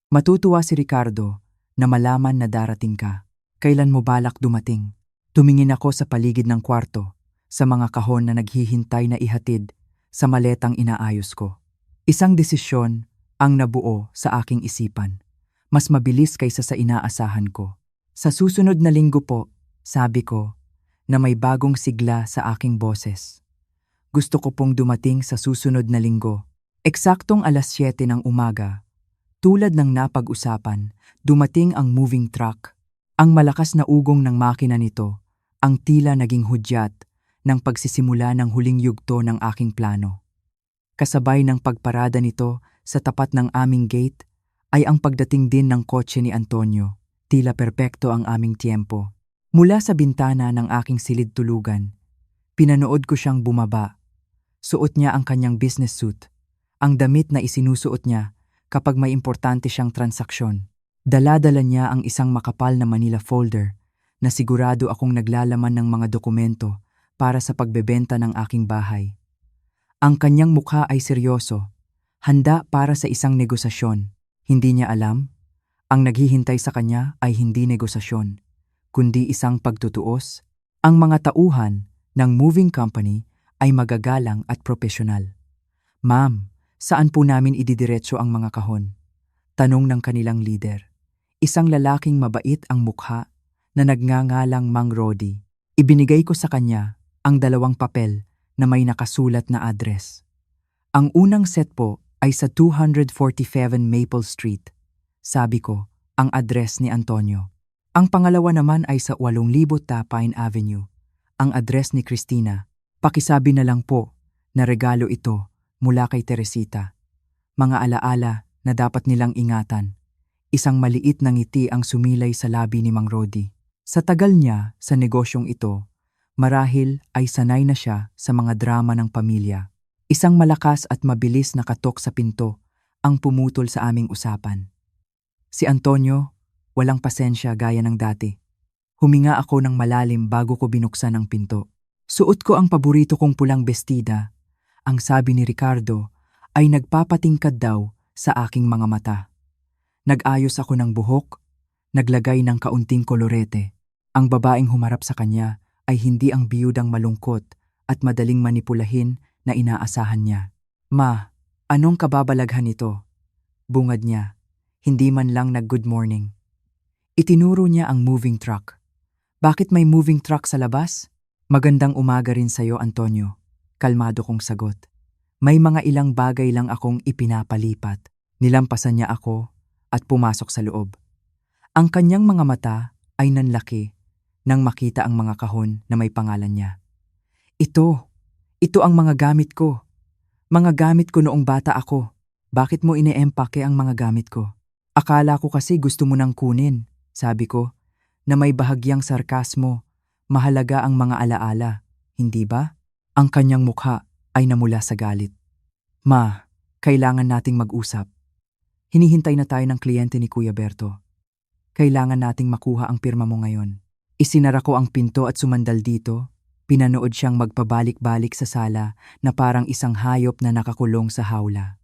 Matutuwa si Ricardo na malaman na darating ka. Kailan mo balak dumating? Tumingin ako sa paligid ng kwarto, sa mga kahon na naghihintay na ihatid sa maletang inaayos ko. Isang desisyon ang nabuo sa aking isipan. Mas mabilis kaysa sa inaasahan ko. Sa susunod na linggo po, sabi ko, na may bagong sigla sa aking boses. Gusto ko pong dumating sa susunod na linggo. Eksaktong 7:00 ng umaga. Tulad ng napag-usapan, dumating ang moving truck. Ang malakas na ugong ng makina nito, ang tila naging hudyat ng pagsisimula ng huling yugto ng aking plano. Kasabay ng pagparada nito sa tapat ng aming gate ay ang pagdating din ng kotse ni Antonio. Tila perpekto ang aming tiempo. Mula sa bintana ng aking silid tulugan, pinanood ko siyang bumaba. Suot niya ang kanyang business suit, ang damit na isinusuot niya kapag may importante siyang transaksyon. Dala-dala niya ang isang makapal na Manila folder na sigurado akong naglalaman ng mga dokumento para sa pagbebenta ng aking bahay. Ang kanyang mukha ay seryoso, handa para sa isang negosasyon. Hindi niya alam, ang naghihintay sa kanya ay hindi negosasyon, kundi isang pagtutuos. Ang mga tauhan ng moving company ay magagalang at propesyonal. Ma'am, saan po namin ididiretso ang mga kahon? Tanong ng kanilang leader. Isang lalaking mabait ang mukha na nagngangalang Mang Rodi. Ibinigay ko sa kanya ang 2 papel na may nakasulat na address. Ang unang set po ay sa 247 Maple Street. Sabi ko, ang address ni Antonio. Ang pangalawa naman ay sa 8,000 Pine Avenue. Ang address ni Christina. Pakisabi na lang po na regalo ito mula kay Teresita. Mga alaala na dapat nilang ingatan. Isang maliit na ngiti ang sumilay sa labi ni Mang Rodi. Sa tagal niya sa negosyong ito, marahil ay sanay na siya sa mga drama ng pamilya. Isang malakas at mabilis na katok sa pinto ang pumutol sa aming usapan. Si Antonio, walang pasensya gaya ng dati. Huminga ako ng malalim bago ko binuksan ang pinto. Suot ko ang paborito kong pulang bestida. Ang sabi ni Ricardo ay nagpapatingkad daw sa aking mga mata. Nag-ayos ako ng buhok, naglagay ng kaunting kolorete. Ang babaeng humarap sa kanya ay hindi ang biyudang malungkot at madaling manipulahin na inaasahan niya. Ma, anong kababalaghan ito? Bungad niya. Hindi man lang nag-good morning. Itinuro niya ang moving truck. Bakit may moving truck sa labas? Magandang umaga rin sa'yo, Antonio. Kalmado kong sagot. May mga ilang bagay lang akong ipinapalipat. Nilampasan niya ako at pumasok sa loob. Ang kanyang mga mata ay nanlaki nang makita ang mga kahon na may pangalan niya. Ito ang mga gamit ko. Mga gamit ko noong bata ako. Bakit mo ine-empake ang mga gamit ko? Akala ko kasi gusto mo nang kunin, sabi ko, na may bahagyang sarkasmo. Mahalaga ang mga alaala, hindi ba? Ang kanyang mukha ay namula sa galit. Ma, kailangan nating mag-usap. Hinihintay na tayo ng kliyente ni Kuya Berto. Kailangan nating makuha ang pirma mo ngayon. Isinara ko ang pinto at sumandal dito. Pinanood siyang magpabalik-balik sa sala na parang isang hayop na nakakulong sa hawla.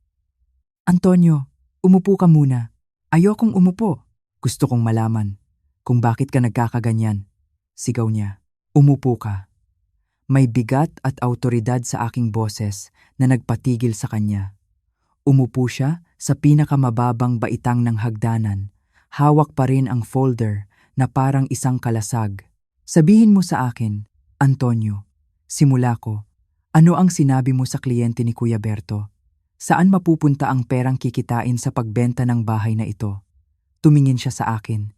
Antonio, umupo ka muna. Ayokong umupo. Gusto kong malaman kung bakit ka nagkakaganyan. Sigaw niya. Umupo ka. May bigat at awtoridad sa aking boses na nagpatigil sa kanya. Umupo siya sa pinakamababang baitang ng hagdanan. Hawak pa rin ang folder na parang isang kalasag. Sabihin mo sa akin, Antonio, simula ko, ano ang sinabi mo sa kliyente ni Kuya Berto? Saan mapupunta ang perang kikitain sa pagbenta ng bahay na ito? Tumingin siya sa akin.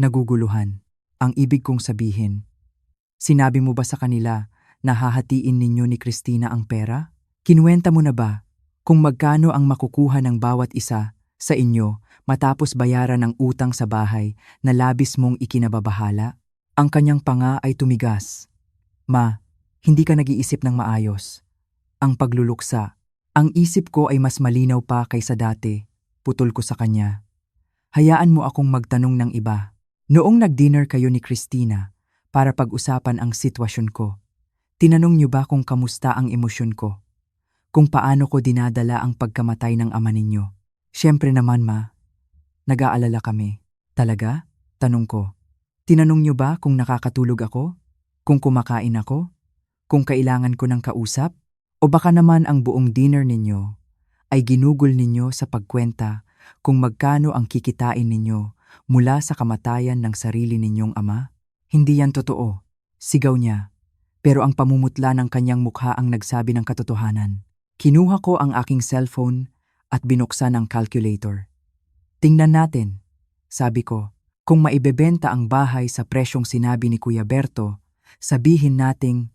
Naguguluhan. Ang ibig kong sabihin. Sinabi mo ba sa kanila na hahatiin ninyo ni Christina ang pera? Kinuwenta mo na ba kung magkano ang makukuha ng bawat isa sa inyo matapos bayaran ang utang sa bahay na labis mong ikinababahala? Ang kanyang panga ay tumigas. Ma, hindi ka nag-iisip ng maayos. Ang pagluluksa. Ang isip ko ay mas malinaw pa kaysa dati. Putol ko sa kanya. Hayaan mo akong magtanong ng iba. Noong nag-dinner kayo ni Christina para pag-usapan ang sitwasyon ko, tinanong niyo ba kung kamusta ang emosyon ko? Kung paano ko dinadala ang pagkamatay ng ama ninyo? Siyempre naman, Ma. Nag-aalala kami. Talaga? Tanong ko. Tinanong niyo ba kung nakakatulog ako? Kung kumakain ako? Kung kailangan ko ng kausap? O baka naman ang buong dinner ninyo ay ginugol ninyo sa pagkwenta kung magkano ang kikitain ninyo mula sa kamatayan ng sarili ninyong ama? Hindi yan totoo, sigaw niya. Pero ang pamumutla ng kanyang mukha ang nagsabi ng katotohanan. Kinuha ko ang aking cellphone at binuksan ang calculator. Tingnan natin, sabi ko. Kung maibebenta ang bahay sa presyong sinabi ni Kuya Berto, sabihin nating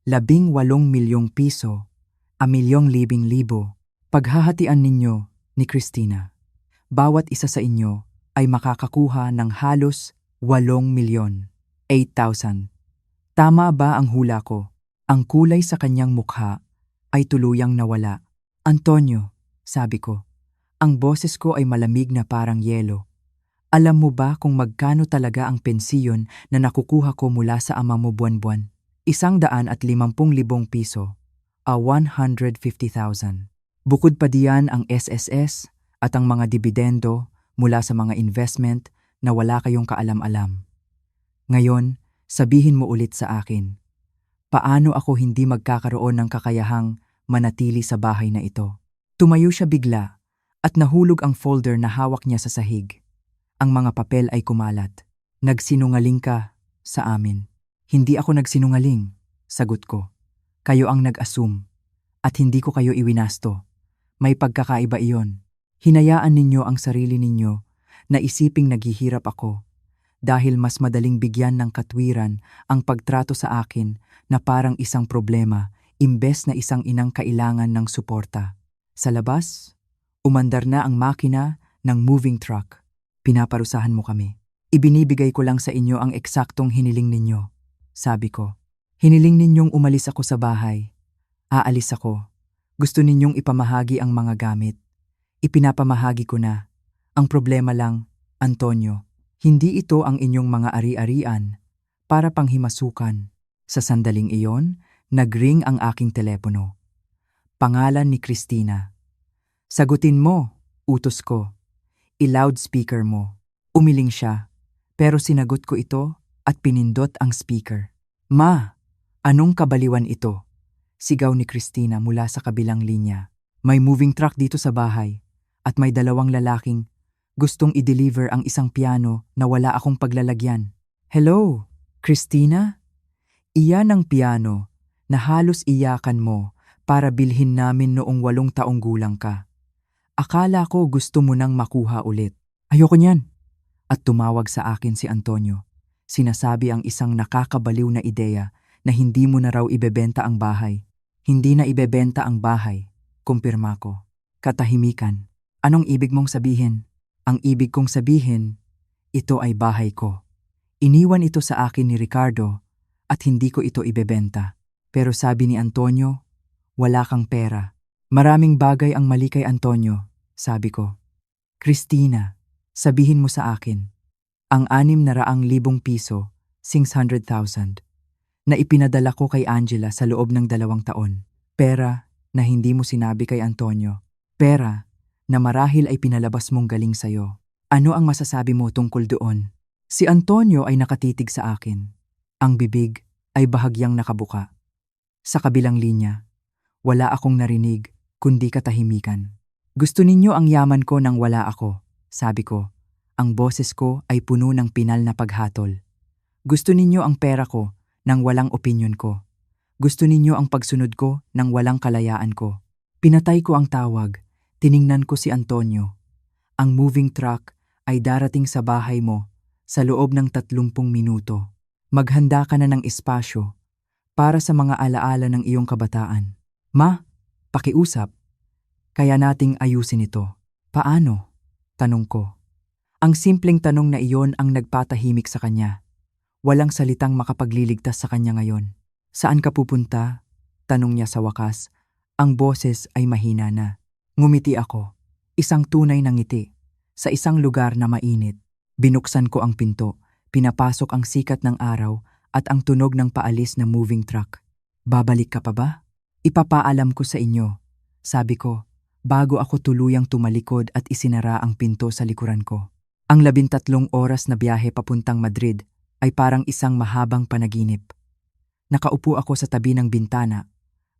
18 milyong piso, 1,000,000 paghahatian ninyo ni Christina. Bawat isa sa inyo ay makakakuha ng halos 8 milyon, 8,000. Tama ba ang hula ko? Ang kulay sa kanyang mukha ay tuluyang nawala. Antonio, sabi ko, ang boses ko ay malamig na parang yelo. Alam mo ba kung magkano talaga ang pensiyon na nakukuha ko mula sa ama mo buwan-buwan? 150,000 piso, 150,000. Bukod pa diyan ang SSS at ang mga dibidendo mula sa mga investment na wala kayong kaalam-alam. Ngayon, sabihin mo ulit sa akin, paano ako hindi magkakaroon ng kakayahang manatili sa bahay na ito? Tumayo siya bigla at nahulog ang folder na hawak niya sa sahig. Ang mga papel ay kumalat. Nagsinungaling ka sa amin. Hindi ako nagsinungaling, sagot ko. Kayo ang nag-assume at hindi ko kayo iwinasto. May pagkakaiba iyon. Hinayaan ninyo ang sarili ninyo na isiping naghihirap ako dahil mas madaling bigyan ng katwiran ang pagtrato sa akin na parang isang problema imbes na isang inang kailangan ng suporta. Sa labas, umandar na ang makina ng moving truck. Pinaparusahan mo kami. Ibinibigay ko lang sa inyo ang eksaktong hiniling ninyo. Sabi ko, hiniling ninyong umalis ako sa bahay. Aalis ako. Gusto ninyong ipamahagi ang mga gamit. Ipinapamahagi ko na. Ang problema lang, Antonio, hindi ito ang inyong mga ari-arian para panghimasukan. Sa sandaling iyon, nagring ang aking telepono. Pangalan ni Christina. Sagutin mo, utos ko. I-loudspeaker mo. Umiling siya, pero sinagot ko ito at pinindot ang speaker. Ma, anong kabaliwan ito? Sigaw ni Christina mula sa kabilang linya. May moving truck dito sa bahay at may dalawang lalaking gustong i-deliver ang isang piano na wala akong paglalagyan. Hello, Christina? Iyan ang piano na halos iyakan mo para bilhin namin noong 8 taong gulang ka. Akala ko gusto mo nang makuha ulit. Ayoko niyan. At tumawag sa akin si Antonio. Sinasabi ang isang nakakabaliw na ideya na hindi mo na raw ibebenta ang bahay. Hindi na ibebenta ang bahay, kumpirma ko. Katahimikan. Anong ibig mong sabihin? Ang ibig kong sabihin, ito ay bahay ko. Iniwan ito sa akin ni Ricardo at hindi ko ito ibebenta. Pero sabi ni Antonio, wala kang pera. Maraming bagay ang mali kay Antonio, sabi ko. Christina, sabihin mo sa akin, ang 600,000 piso, 600,000, na ipinadala ko kay Angela sa loob ng 2 taon. Pera na hindi mo sinabi kay Antonio. Pera na marahil ay pinalabas mong galing sayo. Ano ang masasabi mo tungkol doon? Si Antonio ay nakatitig sa akin. Ang bibig ay bahagyang nakabuka. Sa kabilang linya, wala akong narinig kundi katahimikan. Gusto ninyo ang yaman ko nang wala ako, sabi ko. Ang boses ko ay puno ng pinal na paghatol. Gusto ninyo ang pera ko nang walang opinyon ko. Gusto ninyo ang pagsunod ko nang walang kalayaan ko. Pinatay ko ang tawag. Tiningnan ko si Antonio. Ang moving truck ay darating sa bahay mo sa loob ng 30 minuto. Maghanda ka na ng espasyo para sa mga alaala ng iyong kabataan. Ma, pakiusap. Kaya nating ayusin ito. Paano? Tanong ko. Ang simpleng tanong na iyon ang nagpatahimik sa kanya. Walang salitang makapagliligtas sa kanya ngayon. Saan ka pupunta? Tanong niya sa wakas. Ang boses ay mahina na. Ngumiti ako. Isang tunay na ngiti. Sa isang lugar na mainit. Binuksan ko ang pinto. Pinapasok ang sikat ng araw at ang tunog ng paalis na moving truck. Babalik ka pa ba? Ipapaalam ko sa inyo. Sabi ko, bago ako tuluyang tumalikod at isinara ang pinto sa likuran ko. Ang 13 oras na biyahe papuntang Madrid ay parang isang mahabang panaginip. Nakaupo ako sa tabi ng bintana,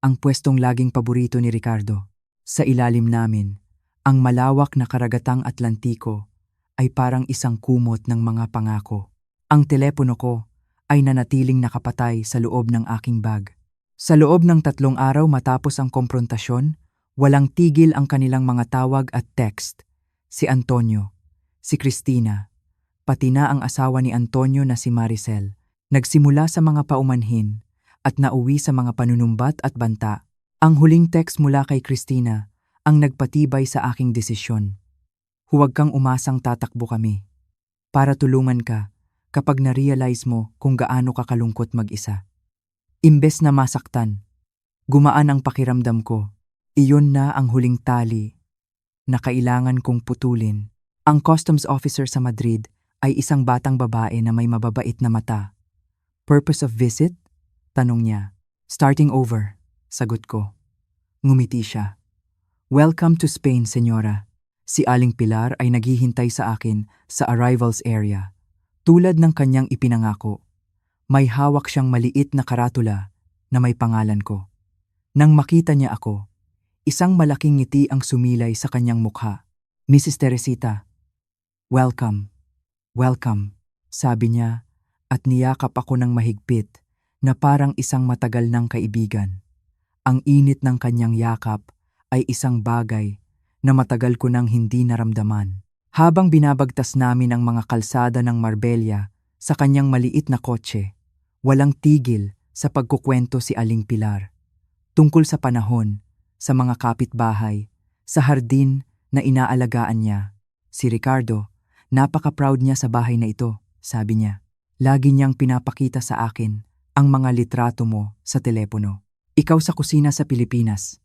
ang pwestong laging paborito ni Ricardo. Sa ilalim namin, ang malawak na karagatang Atlantiko ay parang isang kumot ng mga pangako. Ang telepono ko ay nanatiling nakapatay sa loob ng aking bag. Sa loob ng 3 araw matapos ang komprontasyon, walang tigil ang kanilang mga tawag at text. Si Antonio, si Christina, pati na ang asawa ni Antonio na si Maricel, nagsimula sa mga paumanhin at nauwi sa mga panunumbat at banta. Ang huling text mula kay Christina ang nagpatibay sa aking desisyon. Huwag kang umasang tatakbo kami. Para tulungan ka kapag na-realize mo kung gaano ka kalungkot mag-isa. Imbes na masaktan, gumaan ang pakiramdam ko. Iyon na ang huling tali na kailangan kong putulin. Ang customs officer sa Madrid ay isang batang babae na may mababait na mata. Purpose of visit? Tanong niya. Starting over, sagot ko. Ngumiti siya. Welcome to Spain, senyora. Si Aling Pilar ay naghihintay sa akin sa arrivals area. Tulad ng kanyang ipinangako, may hawak siyang maliit na karatula na may pangalan ko. Nang makita niya ako, isang malaking ngiti ang sumilay sa kanyang mukha. Mrs. Teresita, welcome, welcome, sabi niya at niyakap ako ng mahigpit na parang isang matagal ng kaibigan. Ang init ng kanyang yakap ay isang bagay na matagal ko nang hindi naramdaman. Habang binabagtas namin ang mga kalsada ng Marbella sa kanyang maliit na kotse, walang tigil sa pagkukwento si Aling Pilar. Tungkol sa panahon, sa mga kapitbahay, sa hardin na inaalagaan niya. Si Ricardo, napaka-proud niya sa bahay na ito, sabi niya. Lagi niyang pinapakita sa akin ang mga litrato mo sa telepono. Ikaw sa kusina sa Pilipinas,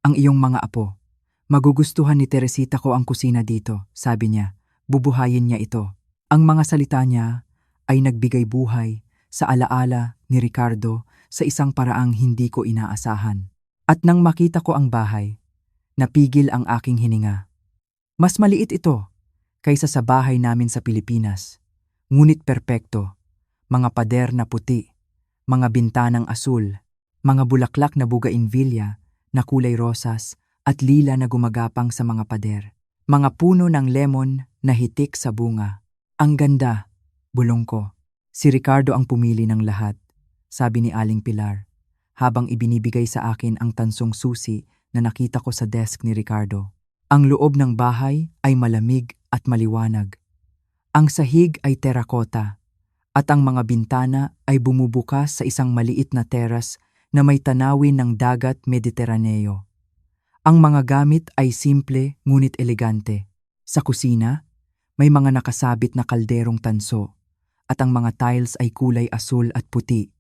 ang iyong mga apo. Magugustuhan ni Teresita ko ang kusina dito, sabi niya. bubuhayin niya ito. Ang mga salita niya ay nagbigay buhay sa alaala ni Ricardo sa isang paraang hindi ko inaasahan. At nang makita ko ang bahay, napigil ang aking hininga. Mas maliit ito kaysa sa bahay namin sa Pilipinas. Ngunit perpekto, mga pader na puti, mga bintanang asul, mga bulaklak na bougainvillea na kulay rosas at lila na gumagapang sa mga pader. Mga puno ng lemon na hitik sa bunga. Ang ganda, bulong ko. Si Ricardo ang pumili ng lahat, sabi ni Aling Pilar, habang ibinibigay sa akin ang tansong susi na nakita ko sa desk ni Ricardo. Ang loob ng bahay ay malamig at maliwanag. Ang sahig ay terakota at ang mga bintana ay bumubukas sa isang maliit na teras na may tanawin ng dagat Mediteraneo. Ang mga gamit ay simple ngunit elegante. Sa kusina, may mga nakasabit na kalderong tanso at ang mga tiles ay kulay asul at puti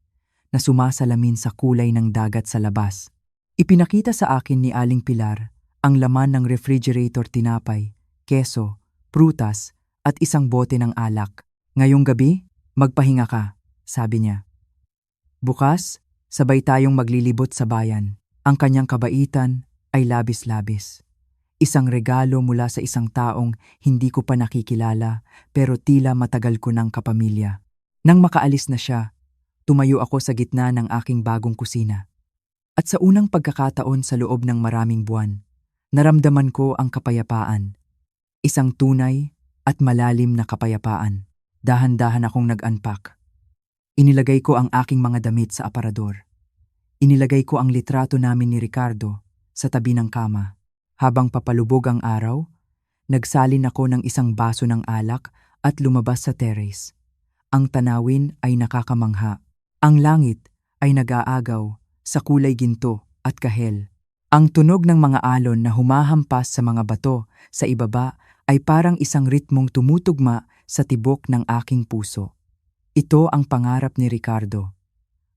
na sumasalamin sa kulay ng dagat sa labas. Ipinakita sa akin ni Aling Pilar ang laman ng refrigerator, tinapay, keso, prutas at isang bote ng alak. Ngayong gabi, magpahinga ka, sabi niya. Bukas, sabay tayong maglilibot sa bayan. Ang kanyang kabaitan ay labis-labis. Isang regalo mula sa isang taong hindi ko pa nakikilala pero tila matagal ko ng kapamilya. Nang makaalis na siya, tumayo ako sa gitna ng aking bagong kusina. At sa unang pagkakataon sa loob ng maraming buwan, naramdaman ko ang kapayapaan. Isang tunay at malalim na kapayapaan. Dahan-dahan akong nag-unpack. Inilagay ko ang aking mga damit sa aparador. Inilagay ko ang litrato namin ni Ricardo sa tabi ng kama. Habang papalubog ang araw, nagsalin ako ng isang baso ng alak at lumabas sa terrace. Ang tanawin ay nakakamangha. Ang langit ay nag-aagaw sa kulay ginto at kahel. Ang tunog ng mga alon na humahampas sa mga bato sa ibaba ay parang isang ritmong tumutugma sa tibok ng aking puso. Ito ang pangarap ni Ricardo.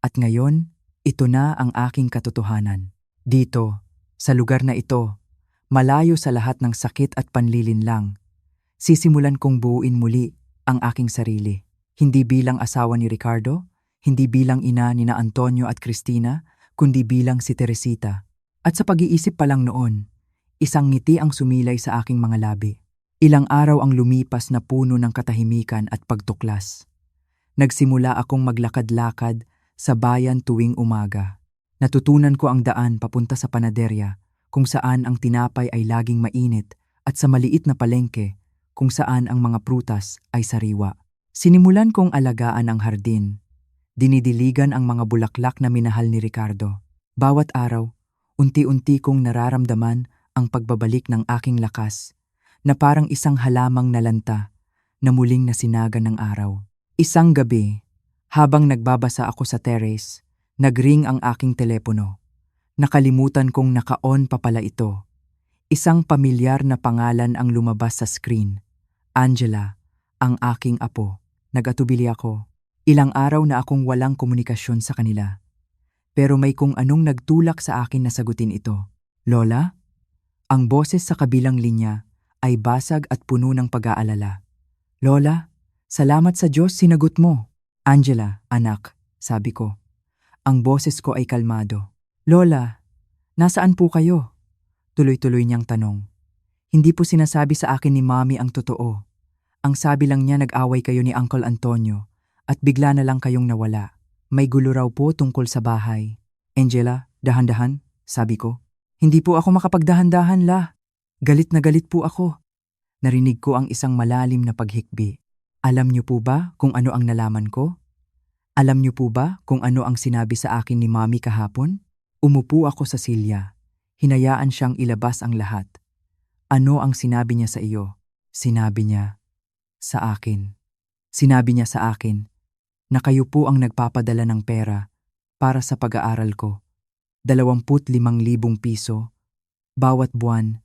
At ngayon, ito na ang aking katotohanan. Dito, sa lugar na ito, malayo sa lahat ng sakit at panlilinlang, sisimulan kong buuin muli ang aking sarili. Hindi bilang asawa ni Ricardo, hindi bilang ina ni Antonio at Cristina, kundi bilang si Teresita. At sa pag-iisip pa lang noon, isang ngiti ang sumilay sa aking mga labi. Ilang araw ang lumipas na puno ng katahimikan at pagtuklas. Nagsimula akong maglakad-lakad sa bayan tuwing umaga. Natutunan ko ang daan papunta sa panaderya, kung saan ang tinapay ay laging mainit, at sa maliit na palengke, kung saan ang mga prutas ay sariwa. Sinimulan kong alagaan ang hardin. Dinidiligan ang mga bulaklak na minahal ni Ricardo. Bawat araw, unti-unti kong nararamdaman ang pagbabalik ng aking lakas, na parang isang halamang nalanta na muling nasinaga ng araw. Isang gabi, habang nagbabasa ako sa terrace, nagring ang aking telepono. Nakalimutan kong naka-on pa pala ito. Isang pamilyar na pangalan ang lumabas sa screen. Angela, ang aking apo. Nag-atubili ako. Ilang araw na akong walang komunikasyon sa kanila. Pero may kung anong nagtulak sa akin na sagutin ito. Lola? Ang boses sa kabilang linya ay basag at puno ng pag-aalala. Lola, salamat sa Diyos, sinagot mo. Angela, anak, sabi ko. Ang boses ko ay kalmado. Lola, nasaan po kayo? Tuloy-tuloy niyang tanong. Hindi po sinasabi sa akin ni Mommy ang totoo. Ang sabi lang niya nag-away kayo ni Uncle Antonio at bigla na lang kayong nawala. May gulo raw po tungkol sa bahay. Angela, dahan-dahan, sabi ko. Hindi po ako makapagdahan-dahan, La. Galit na galit po ako. Narinig ko ang isang malalim na paghikbi. Alam niyo po ba kung ano ang nalaman ko? Alam niyo po ba kung ano ang sinabi sa akin ni Mommy kahapon? Umupo ako sa silya. Hinayaan siyang ilabas ang lahat. Ano ang sinabi niya sa iyo? Sinabi niya sa akin. Sinabi niya sa akin na kayo po ang nagpapadala ng pera para sa pag-aaral ko. 25,000 piso bawat buwan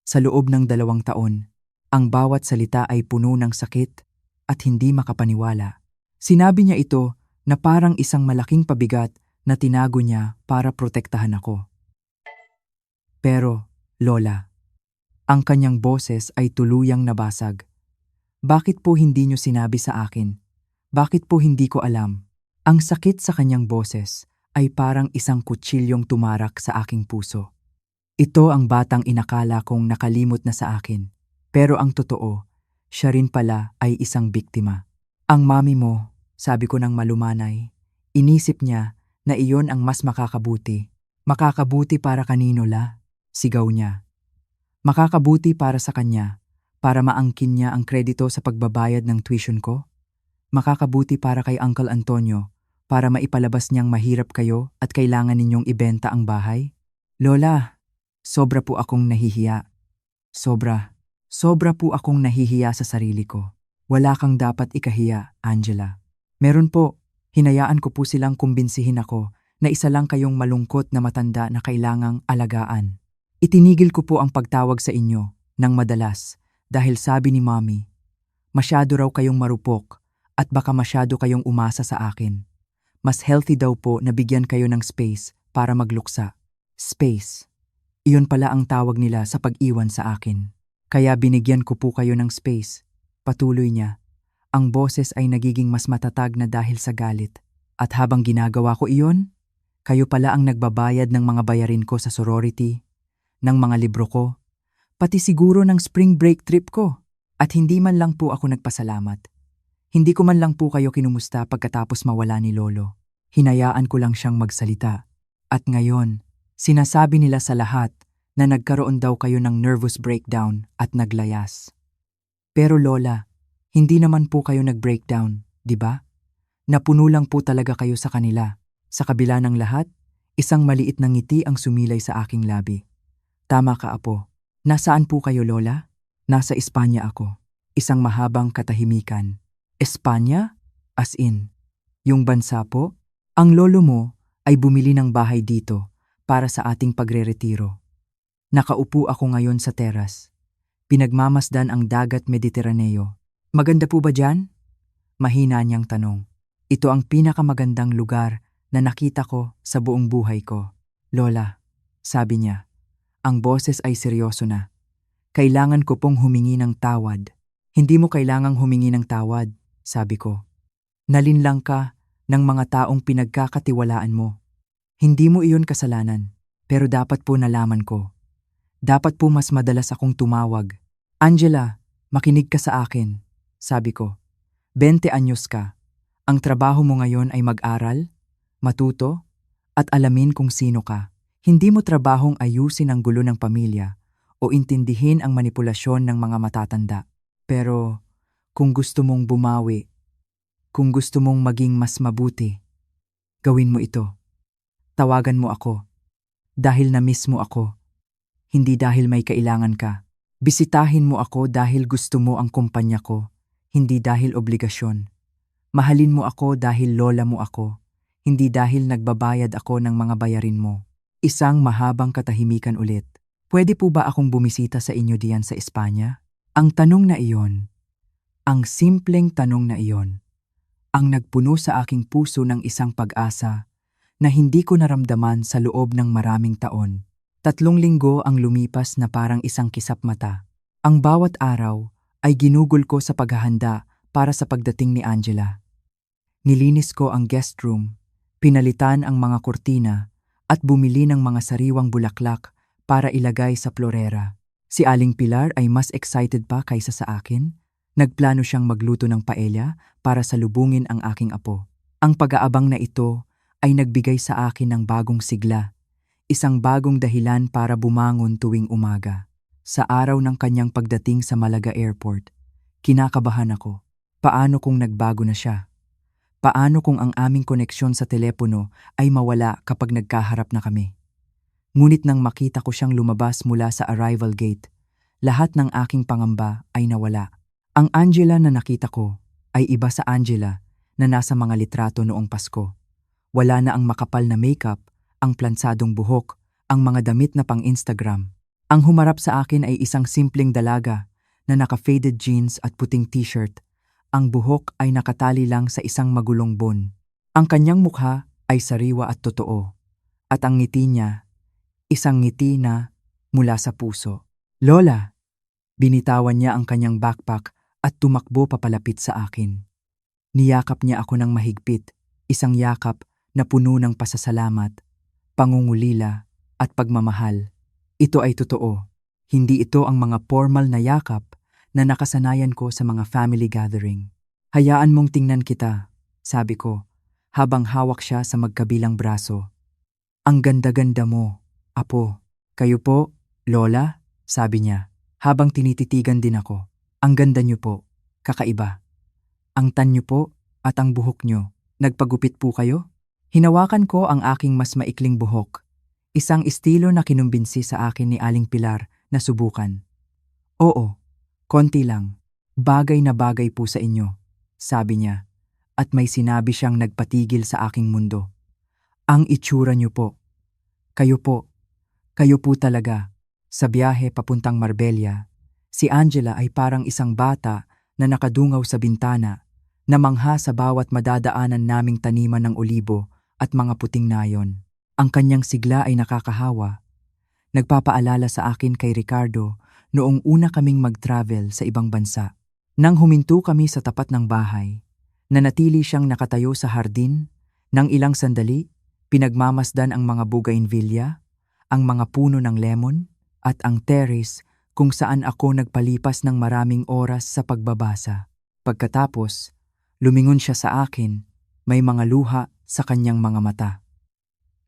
sa loob ng 2 taon. Ang bawat salita ay puno ng sakit at hindi makapaniwala. Sinabi niya ito na parang isang malaking pabigat na tinago niya para protektahan ako. Pero, Lola, ang kanyang boses ay tuluyang nabasag. Bakit po hindi niyo sinabi sa akin? Bakit po hindi ko alam? Ang sakit sa kanyang boses ay parang isang kutsilyong tumarak sa aking puso. Ito ang batang inakala kong nakalimot na sa akin. Pero ang totoo, siya rin pala ay isang biktima. Ang mami mo, sabi ko ng malumanay, inisip niya na iyon ang mas makakabuti. Makakabuti para kanino la? Sigaw niya. Makakabuti para sa kanya, para maangkin niya ang kredito sa pagbabayad ng tuition ko? Makakabuti para kay Uncle Antonio, para maipalabas niyang mahirap kayo at kailangan ninyong ibenta ang bahay? Lola, sobra po akong nahihiya. Sobra po akong nahihiya sa sarili ko. Wala kang dapat ikahiya, Angela. Meron po, hinayaan ko po silang kumbinsihin ako na isa lang kayong malungkot na matanda na kailangang alagaan. Itinigil ko po ang pagtawag sa inyo ng madalas dahil sabi ni Mommy, masyado raw kayong marupok at baka masyado kayong umasa sa akin. Mas healthy daw po na bigyan kayo ng space para magluksa. Space. Iyon pala ang tawag nila sa pag-iwan sa akin. Kaya binigyan ko po kayo ng space. Patuloy niya. Ang boses ay nagiging mas matatag na dahil sa galit. At habang ginagawa ko iyon, kayo pala ang nagbabayad ng mga bayarin ko sa sorority, ng mga libro ko, pati siguro ng spring break trip ko. At hindi man lang po ako nagpasalamat. Hindi ko man lang po kayo kinumusta pagkatapos mawala ni Lolo. Hinayaan ko lang siyang magsalita. At ngayon, sinasabi nila sa lahat na nagkaroon daw kayo ng nervous breakdown at naglayas. Pero Lola, hindi naman po kayo nag-breakdown, di ba? Napuno lang po talaga kayo sa kanila. Sa kabila ng lahat, isang maliit na ngiti ang sumilay sa aking labi. Tama ka, Apo. Nasaan po kayo, Lola? Nasa Espanya ako. Isang mahabang katahimikan. Espanya? As in, yung bansa po? Ang lolo mo ay bumili ng bahay dito para sa ating pagre-retiro. Nakaupo ako ngayon sa teras. Pinagmamasdan ang dagat Mediteraneo. Maganda po ba dyan? Mahina niyang tanong. Ito ang pinakamagandang lugar na nakita ko sa buong buhay ko. Lola, sabi niya, ang boses ay seryoso na. Kailangan ko pong humingi ng tawad. Hindi mo kailangang humingi ng tawad, sabi ko. Nalinlang ka ng mga taong pinagkakatiwalaan mo. Hindi mo iyon kasalanan, pero dapat po nalaman ko. Dapat po mas madalas akong tumawag. Angela, makinig ka sa akin, sabi ko. 20 anyos ka. Ang trabaho mo ngayon ay mag-aral, matuto, at alamin kung sino ka. Hindi mo trabahong ayusin ang gulo ng pamilya o intindihin ang manipulasyon ng mga matatanda. Pero kung gusto mong bumawi, kung gusto mong maging mas mabuti, gawin mo ito. Tawagan mo ako. Dahil na-miss mo ako. Hindi dahil may kailangan ka. Bisitahin mo ako dahil gusto mo ang kumpanya ko, hindi dahil obligasyon. Mahalin mo ako dahil lola mo ako, hindi dahil nagbabayad ako ng mga bayarin mo. Isang mahabang katahimikan ulit. Pwede po ba akong bumisita sa inyo diyan sa Espanya? Ang tanong na iyon, ang simpleng tanong na iyon, ang nagpuno sa aking puso ng isang pag-asa na hindi ko naramdaman sa loob ng maraming taon. 3 linggo ang lumipas na parang isang kisap mata. Ang bawat araw ay ginugol ko sa paghahanda para sa pagdating ni Angela. Nilinis ko ang guest room, pinalitan ang mga kurtina at bumili ng mga sariwang bulaklak para ilagay sa florera. Si Aling Pilar ay mas excited pa kaysa sa akin. Nagplano siyang magluto ng paella para salubungin ang aking apo. Ang pag-aabang na ito ay nagbigay sa akin ng bagong sigla. Isang bagong dahilan para bumangon tuwing umaga. Sa araw ng kanyang pagdating sa Malaga Airport, kinakabahan ako. Paano kung nagbago na siya? Paano kung ang aming koneksyon sa telepono ay mawala kapag nagkaharap na kami? Ngunit nang makita ko siyang lumabas mula sa arrival gate, lahat ng aking pangamba ay nawala. Ang Angela na nakita ko ay iba sa Angela na nasa mga litrato noong Pasko. Wala na ang makapal na makeup, ang plansadong buhok, ang mga damit na pang-Instagram. Ang humarap sa akin ay isang simpleng dalaga na naka-faded jeans at puting t-shirt. Ang buhok ay nakatali lang sa isang magulong bun. Ang kanyang mukha ay sariwa at totoo. At ang ngiti niya, isang ngiti na mula sa puso. Lola! Binitawan niya ang kanyang backpack at tumakbo papalapit sa akin. Niyakap niya ako ng mahigpit, isang yakap na puno ng pasasalamat, pangungulila at pagmamahal. Ito ay totoo. Hindi ito ang mga formal na yakap na nakasanayan ko sa mga family gathering. Hayaan mong tingnan kita, sabi ko, habang hawak siya sa magkabilang braso. Ang ganda-ganda mo, apo. Kayo po, lola, sabi niya, habang tinititigan din ako. Ang ganda niyo po, kakaiba. Ang tan niyo po at ang buhok niyo, nagpagupit po kayo? Hinawakan ko ang aking mas maikling buhok. Isang estilo na kinumbinsi sa akin ni Aling Pilar na subukan. Oo, konti lang. Bagay na bagay po sa inyo, sabi niya, at may sinabi siyang nagpatigil sa aking mundo. Ang itsura niyo po. Kayo po talaga. Sa biyahe papuntang Marbella, si Angela ay parang isang bata na nakadungaw sa bintana, namangha sa bawat madadaanan naming taniman ng olibo at mga puting nayon. Ang kanyang sigla ay nakakahawa. Nagpapaalala sa akin kay Ricardo noong una kaming mag-travel sa ibang bansa. Nang huminto kami sa tapat ng bahay, nanatili siyang nakatayo sa hardin, nang ilang sandali, pinagmamasdan ang mga bougainvillea, ang mga puno ng lemon, at ang terrace kung saan ako nagpalipas ng maraming oras sa pagbabasa. Pagkatapos, lumingon siya sa akin, may mga luha sa kanyang mga mata.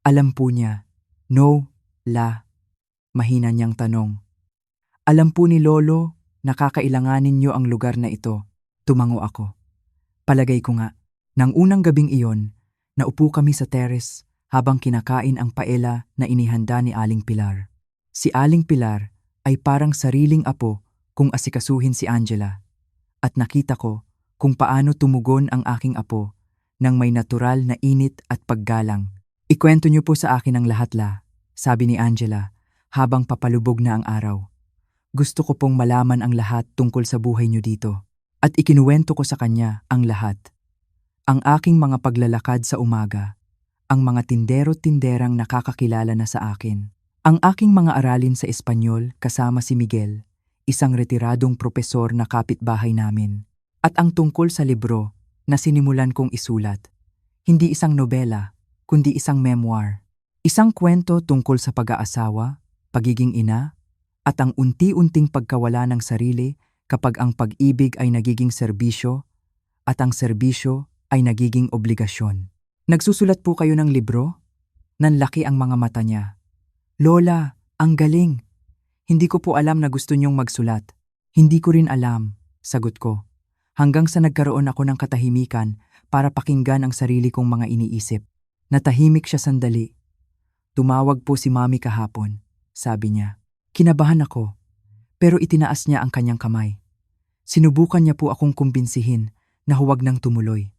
Alam po niya, no, la, mahina niyang tanong. Alam po ni Lolo, nakakailanganin niyo ang lugar na ito. Tumango ako. Palagay ko nga, nang unang gabing iyon, naupo kami sa terrace habang kinakain ang paella na inihanda ni Aling Pilar. Si Aling Pilar ay parang sariling apo kung asikasuhin si Angela, at nakita ko kung paano tumugon ang aking apo nang may natural na init at paggalang. Ikwento niyo po sa akin ang lahat, la, sabi ni Angela habang papalubog na ang araw. Gusto ko pong malaman ang lahat tungkol sa buhay niyo dito. At ikinuwento ko sa kanya ang lahat. Ang aking mga paglalakad sa umaga, ang mga tindero-tinderang nakakakilala na sa akin, ang aking mga aralin sa Espanyol kasama si Miguel, isang retiradong propesor na kapitbahay namin, at ang tungkol sa libro na sinimulan kong isulat. Hindi isang nobela, kundi isang memoir. Isang kwento tungkol sa pag-aasawa, pagiging ina, at ang unti-unting pagkawala ng sarili kapag ang pag-ibig ay nagiging serbisyo at ang serbisyo ay nagiging obligasyon. Nagsusulat po kayo ng libro? Nanlaki ang mga mata niya. Lola, ang galing. Hindi ko po alam na gusto niyong magsulat. Hindi ko rin alam, sagot ko. Hanggang sa nagkaroon ako ng katahimikan para pakinggan ang sarili kong mga iniisip. Natahimik siya sandali. Tumawag po si Mami kahapon, sabi niya. Kinabahan ako, pero itinaas niya ang kanyang kamay. Sinubukan niya po akong kumbinsihin na huwag nang tumuloy.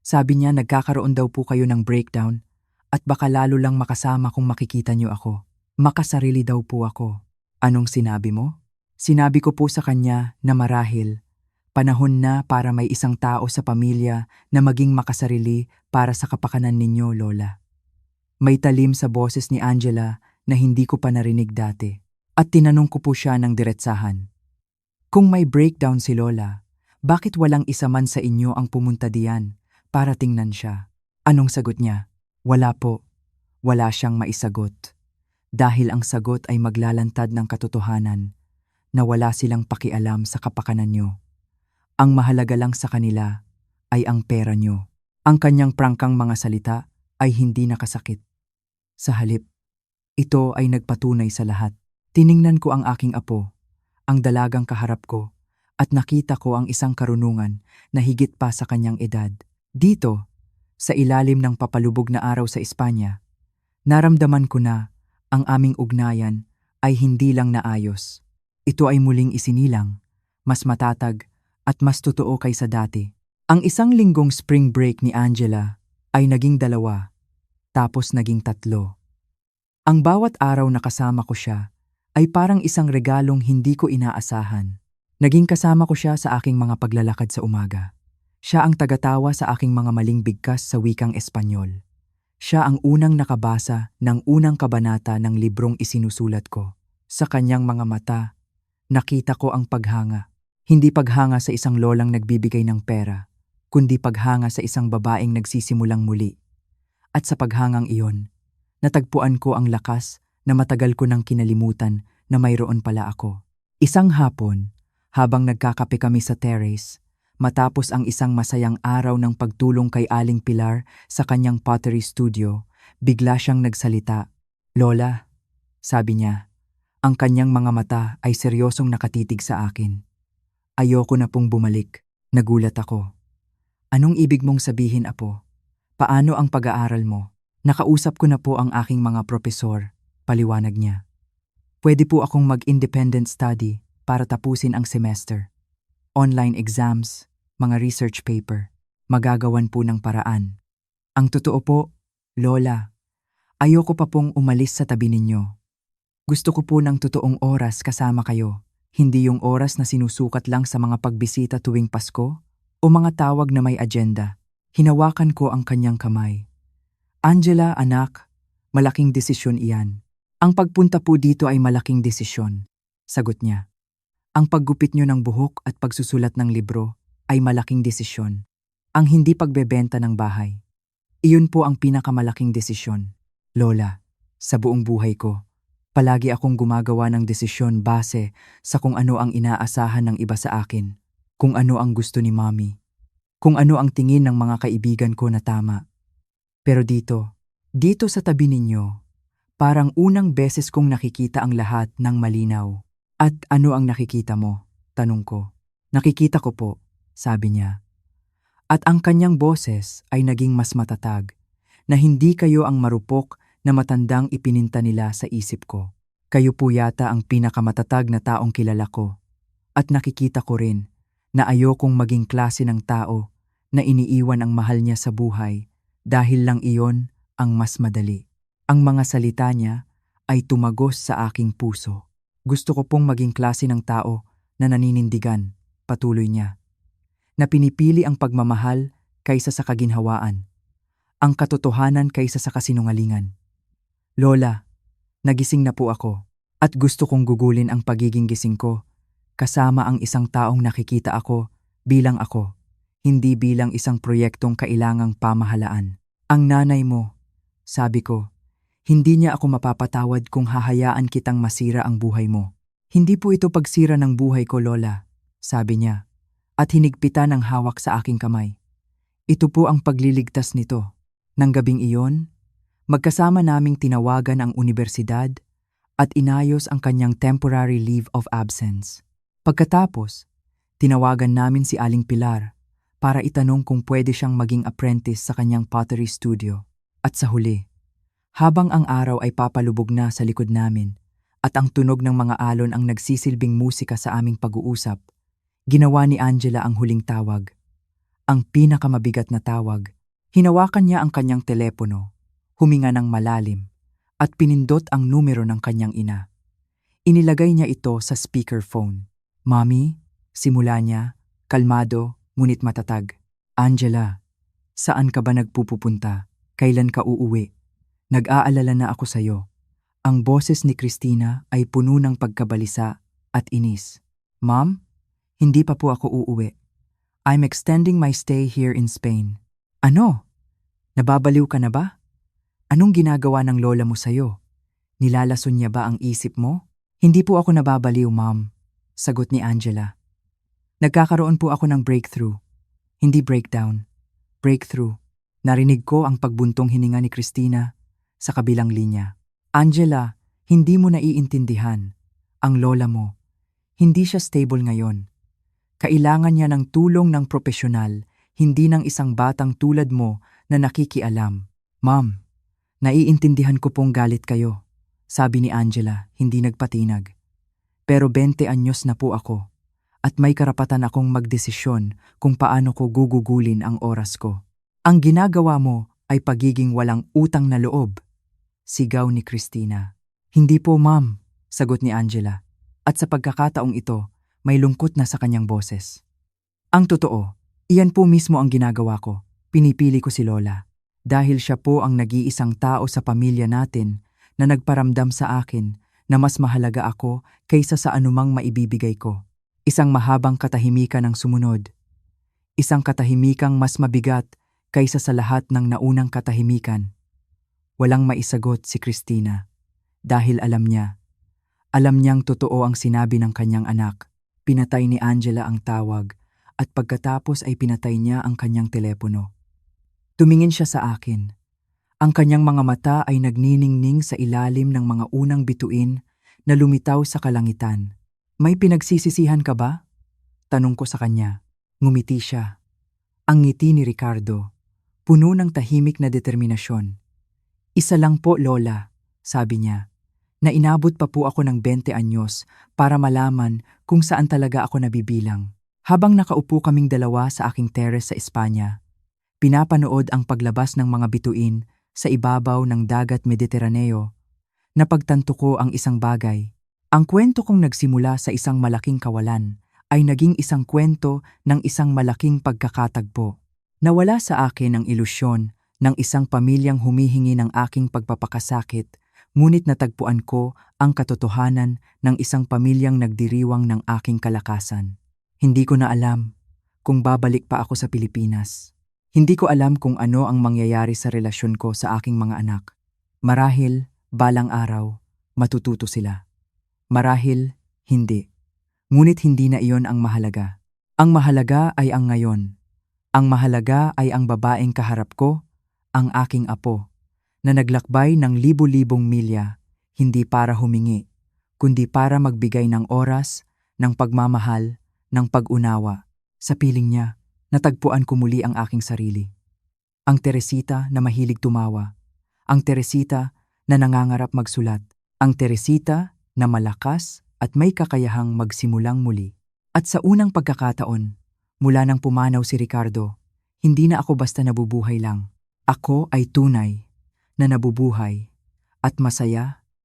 Sabi niya nagkakaroon daw po kayo ng breakdown at baka lalo lang makasama kung makikita niyo ako. Makasarili daw po ako. Anong sinabi mo? Sinabi ko po sa kanya na marahil, panahon na para may isang tao sa pamilya na maging makasarili para sa kapakanan ninyo, Lola. May talim sa boses ni Angela na hindi ko pa narinig dati. At tinanong ko po siya ng diretsahan. Kung may breakdown si Lola, bakit walang isa man sa inyo ang pumunta diyan para tingnan siya? Anong sagot niya? Wala po. Wala siyang maisagot. Dahil ang sagot ay maglalantad ng katotohanan na wala silang pakialam sa kapakanan niyo. Ang mahalaga lang sa kanila ay ang pera niyo. Ang kanyang prangkang mga salita ay hindi nakasakit. Sa halip, ito ay nagpatunay sa lahat. Tiningnan ko ang aking apo, ang dalagang kaharap ko, at nakita ko ang isang karunungan na higit pa sa kanyang edad. Dito, sa ilalim ng papalubog na araw sa Espanya, naramdaman ko na ang aming ugnayan ay hindi lang naayos. Ito ay muling isinilang, mas matatag at mas totoo kaysa dati. Ang isang linggong spring break ni Angela ay naging 2, tapos naging 3. Ang bawat araw na kasama ko siya ay parang isang regalong hindi ko inaasahan. Naging kasama ko siya sa aking mga paglalakad sa umaga. Siya ang tagatawa sa aking mga maling bigkas sa wikang Espanyol. Siya ang unang nakabasa ng unang kabanata ng librong isinusulat ko. Sa kanyang mga mata, nakita ko ang paghanga. Hindi paghanga sa isang lolang nagbibigay ng pera, kundi paghanga sa isang babaeng nagsisimulang muli. At sa paghangang iyon, natagpuan ko ang lakas na matagal ko nang kinalimutan na mayroon pala ako. Isang hapon, habang nagkakape kami sa terrace, matapos ang isang masayang araw ng pagtulong kay Aling Pilar sa kanyang pottery studio, bigla siyang nagsalita. "Lola," sabi niya, ang kanyang mga mata ay seryosong nakatitig sa akin. "Ayoko na pong bumalik." Nagulat ako. "Anong ibig mong sabihin, apo? Paano ang pag-aaral mo?" "Nakausap ko na po ang aking mga propesor," paliwanag niya. "Pwede po akong mag-independent study para tapusin ang semester. Online exams, mga research paper, magagawan po ng paraan." "Ang totoo po, Lola, ayoko pa pong umalis sa tabi ninyo. Gusto ko po ng totoong oras kasama kayo, hindi yung oras na sinusukat lang sa mga pagbisita tuwing Pasko o mga tawag na may agenda." Hinawakan ko ang kanyang kamay. "Angela, anak, malaking desisyon iyan." "Ang pagpunta po dito ay malaking desisyon," sagot niya. "Ang paggupit niyo ng buhok at pagsusulat ng libro ay malaking desisyon. Ang hindi pagbebenta ng bahay, iyon po ang pinakamalaking desisyon." "Lola, sa buong buhay ko, palagi akong gumagawa ng desisyon base sa kung ano ang inaasahan ng iba sa akin, kung ano ang gusto ni Mommy, kung ano ang tingin ng mga kaibigan ko na tama. Pero dito sa tabi ninyo, parang unang beses kong nakikita ang lahat ng malinaw." "At ano ang nakikita mo?" tanong ko. "Nakikita ko po," sabi niya. At ang kanyang boses ay naging mas matatag, na hindi kayo ang marupok na matandang ipininta nila sa isip ko. Kayo po yata ang pinakamatatag na taong kilala ko. At nakikita ko rin na ayokong maging klase ng tao na iniiwan ang mahal niya sa buhay dahil lang iyon ang mas madali. Ang mga salita niya ay tumagos sa aking puso. "Gusto ko pong maging klase ng tao na naninindigan," patuloy niya, "na pinipili ang pagmamahal kaysa sa kaginhawaan, ang katotohanan kaysa sa kasinungalingan." "Lola, nagising na po ako at gusto kong gugulin ang pagiging gising ko kasama ang isang taong nakikita ako bilang ako, hindi bilang isang proyektong kailangang pamahalaan. Ang nanay mo," sabi ko, "hindi niya ako mapapatawad kung hahayaan kitang masira ang buhay mo." "Hindi po ito pagsira ng buhay ko, Lola," sabi niya, at hinigpitan ang hawak sa aking kamay. "Ito po ang pagliligtas nito." Nang gabing iyon, magkasama naming tinawagan ang unibersidad at inayos ang kanyang temporary leave of absence. Pagkatapos, tinawagan namin si Aling Pilar para itanong kung pwede siyang maging apprentice sa kanyang pottery studio. At sa huli, habang ang araw ay papalubog na sa likod namin at ang tunog ng mga alon ang nagsisilbing musika sa aming pag-uusap, ginawa ni Angela ang huling tawag. Ang pinakamabigat na tawag. Hinawakan niya ang kanyang telepono, huminga ng malalim, at pinindot ang numero ng kanyang ina. Inilagay niya ito sa speakerphone. "Mommy," simula niya, kalmado ngunit matatag. "Angela, saan ka ba nagpupunta? Kailan ka uuwi? Nag-aalala na ako sa'yo." Ang boses ni Christina ay puno ng pagkabalisa at inis. "Mom, hindi pa po ako uuwi. I'm extending my stay here in Spain." "Ano? Nababaliw ka na ba? Anong ginagawa ng lola mo sa'yo? Nilalason niya ba ang isip mo?" "Hindi po ako nababaliw, Mom," sagot ni Angela. "Nagkakaroon po ako ng breakthrough. Hindi breakdown. Breakthrough." Narinig ko ang pagbuntong hininga ni Christina sa kabilang linya. "Angela, hindi mo naiintindihan. Ang lola mo, hindi siya stable ngayon. Kailangan niya ng tulong ng propesyonal, hindi ng isang batang tulad mo na nakikialam." "Ma'am, naiintindihan ko pong galit kayo," sabi ni Angela, hindi nagpatinag. "Pero 20 anyos na po ako at may karapatan akong magdesisyon kung paano ko gugugulin ang oras ko. Ang ginagawa mo ay pagiging walang utang na loob," sigaw ni Christina. "Hindi po, Ma'am," sagot ni Angela. At sa pagkakataong ito, may lungkot na sa kanyang boses. "Ang totoo, iyan po mismo ang ginagawa ko. Pinipili ko si Lola. Dahil siya po ang nag-iisang tao sa pamilya natin na nagparamdam sa akin na mas mahalaga ako kaysa sa anumang maibibigay ko. Isang mahabang katahimikan ang sumunod. Isang katahimikang mas mabigat kaysa sa lahat ng naunang katahimikan. Walang maisagot si Christina dahil alam niyang totoo ang sinabi ng kanyang anak. Pinatay ni Angela ang tawag at pagkatapos ay pinatay niya ang kanyang telepono. Tumingin siya sa akin. Ang kanyang mga mata ay nagniningning sa ilalim ng mga unang bituin na lumitaw sa kalangitan. May pinagsisisihan ka ba? Tanong ko sa kanya. Ngumiti siya. Ang ngiti ni Ricardo, puno ng tahimik na determinasyon. Isa lang po, Lola, sabi niya, na inabot pa po ako ng 20 anyos para malaman kung saan talaga ako nabibilang. Habang nakaupo kaming dalawa sa aking terrace sa Espanya, pinapanood ang paglabas ng mga bituin sa ibabaw ng dagat Mediteraneo, napagtanto ko ang isang bagay. Ang kwento kong nagsimula sa isang malaking kawalan ay naging isang kwento ng isang malaking pagkakatagpo. Nawala sa akin ang ilusyon ng isang pamilyang humihingi ng aking pagpapakasakit, ngunit natagpuan ko ang katotohanan ng isang pamilyang nagdiriwang ng aking kalakasan. Hindi ko na alam kung babalik pa ako sa Pilipinas. Hindi ko alam kung ano ang mangyayari sa relasyon ko sa aking mga anak. Marahil, balang araw, matututo sila. Marahil, hindi. Ngunit hindi na iyon ang mahalaga. Ang mahalaga ay ang ngayon. Ang mahalaga ay ang babaeng kaharap ko, ang aking apo, na naglakbay ng libu-libong milya, hindi para humingi, kundi para magbigay ng oras, ng pagmamahal, ng pag-unawa. Sa piling niya, natagpuan ko muli ang aking sarili. Ang Teresita na mahilig tumawa. Ang Teresita na nangangarap magsulat. Ang Teresita na malakas at may kakayahang magsimulang muli. At sa unang pagkakataon, mula nang pumanaw si Ricardo, hindi na ako basta nabubuhay lang. Ako ay tunay na nabubuhay at masaya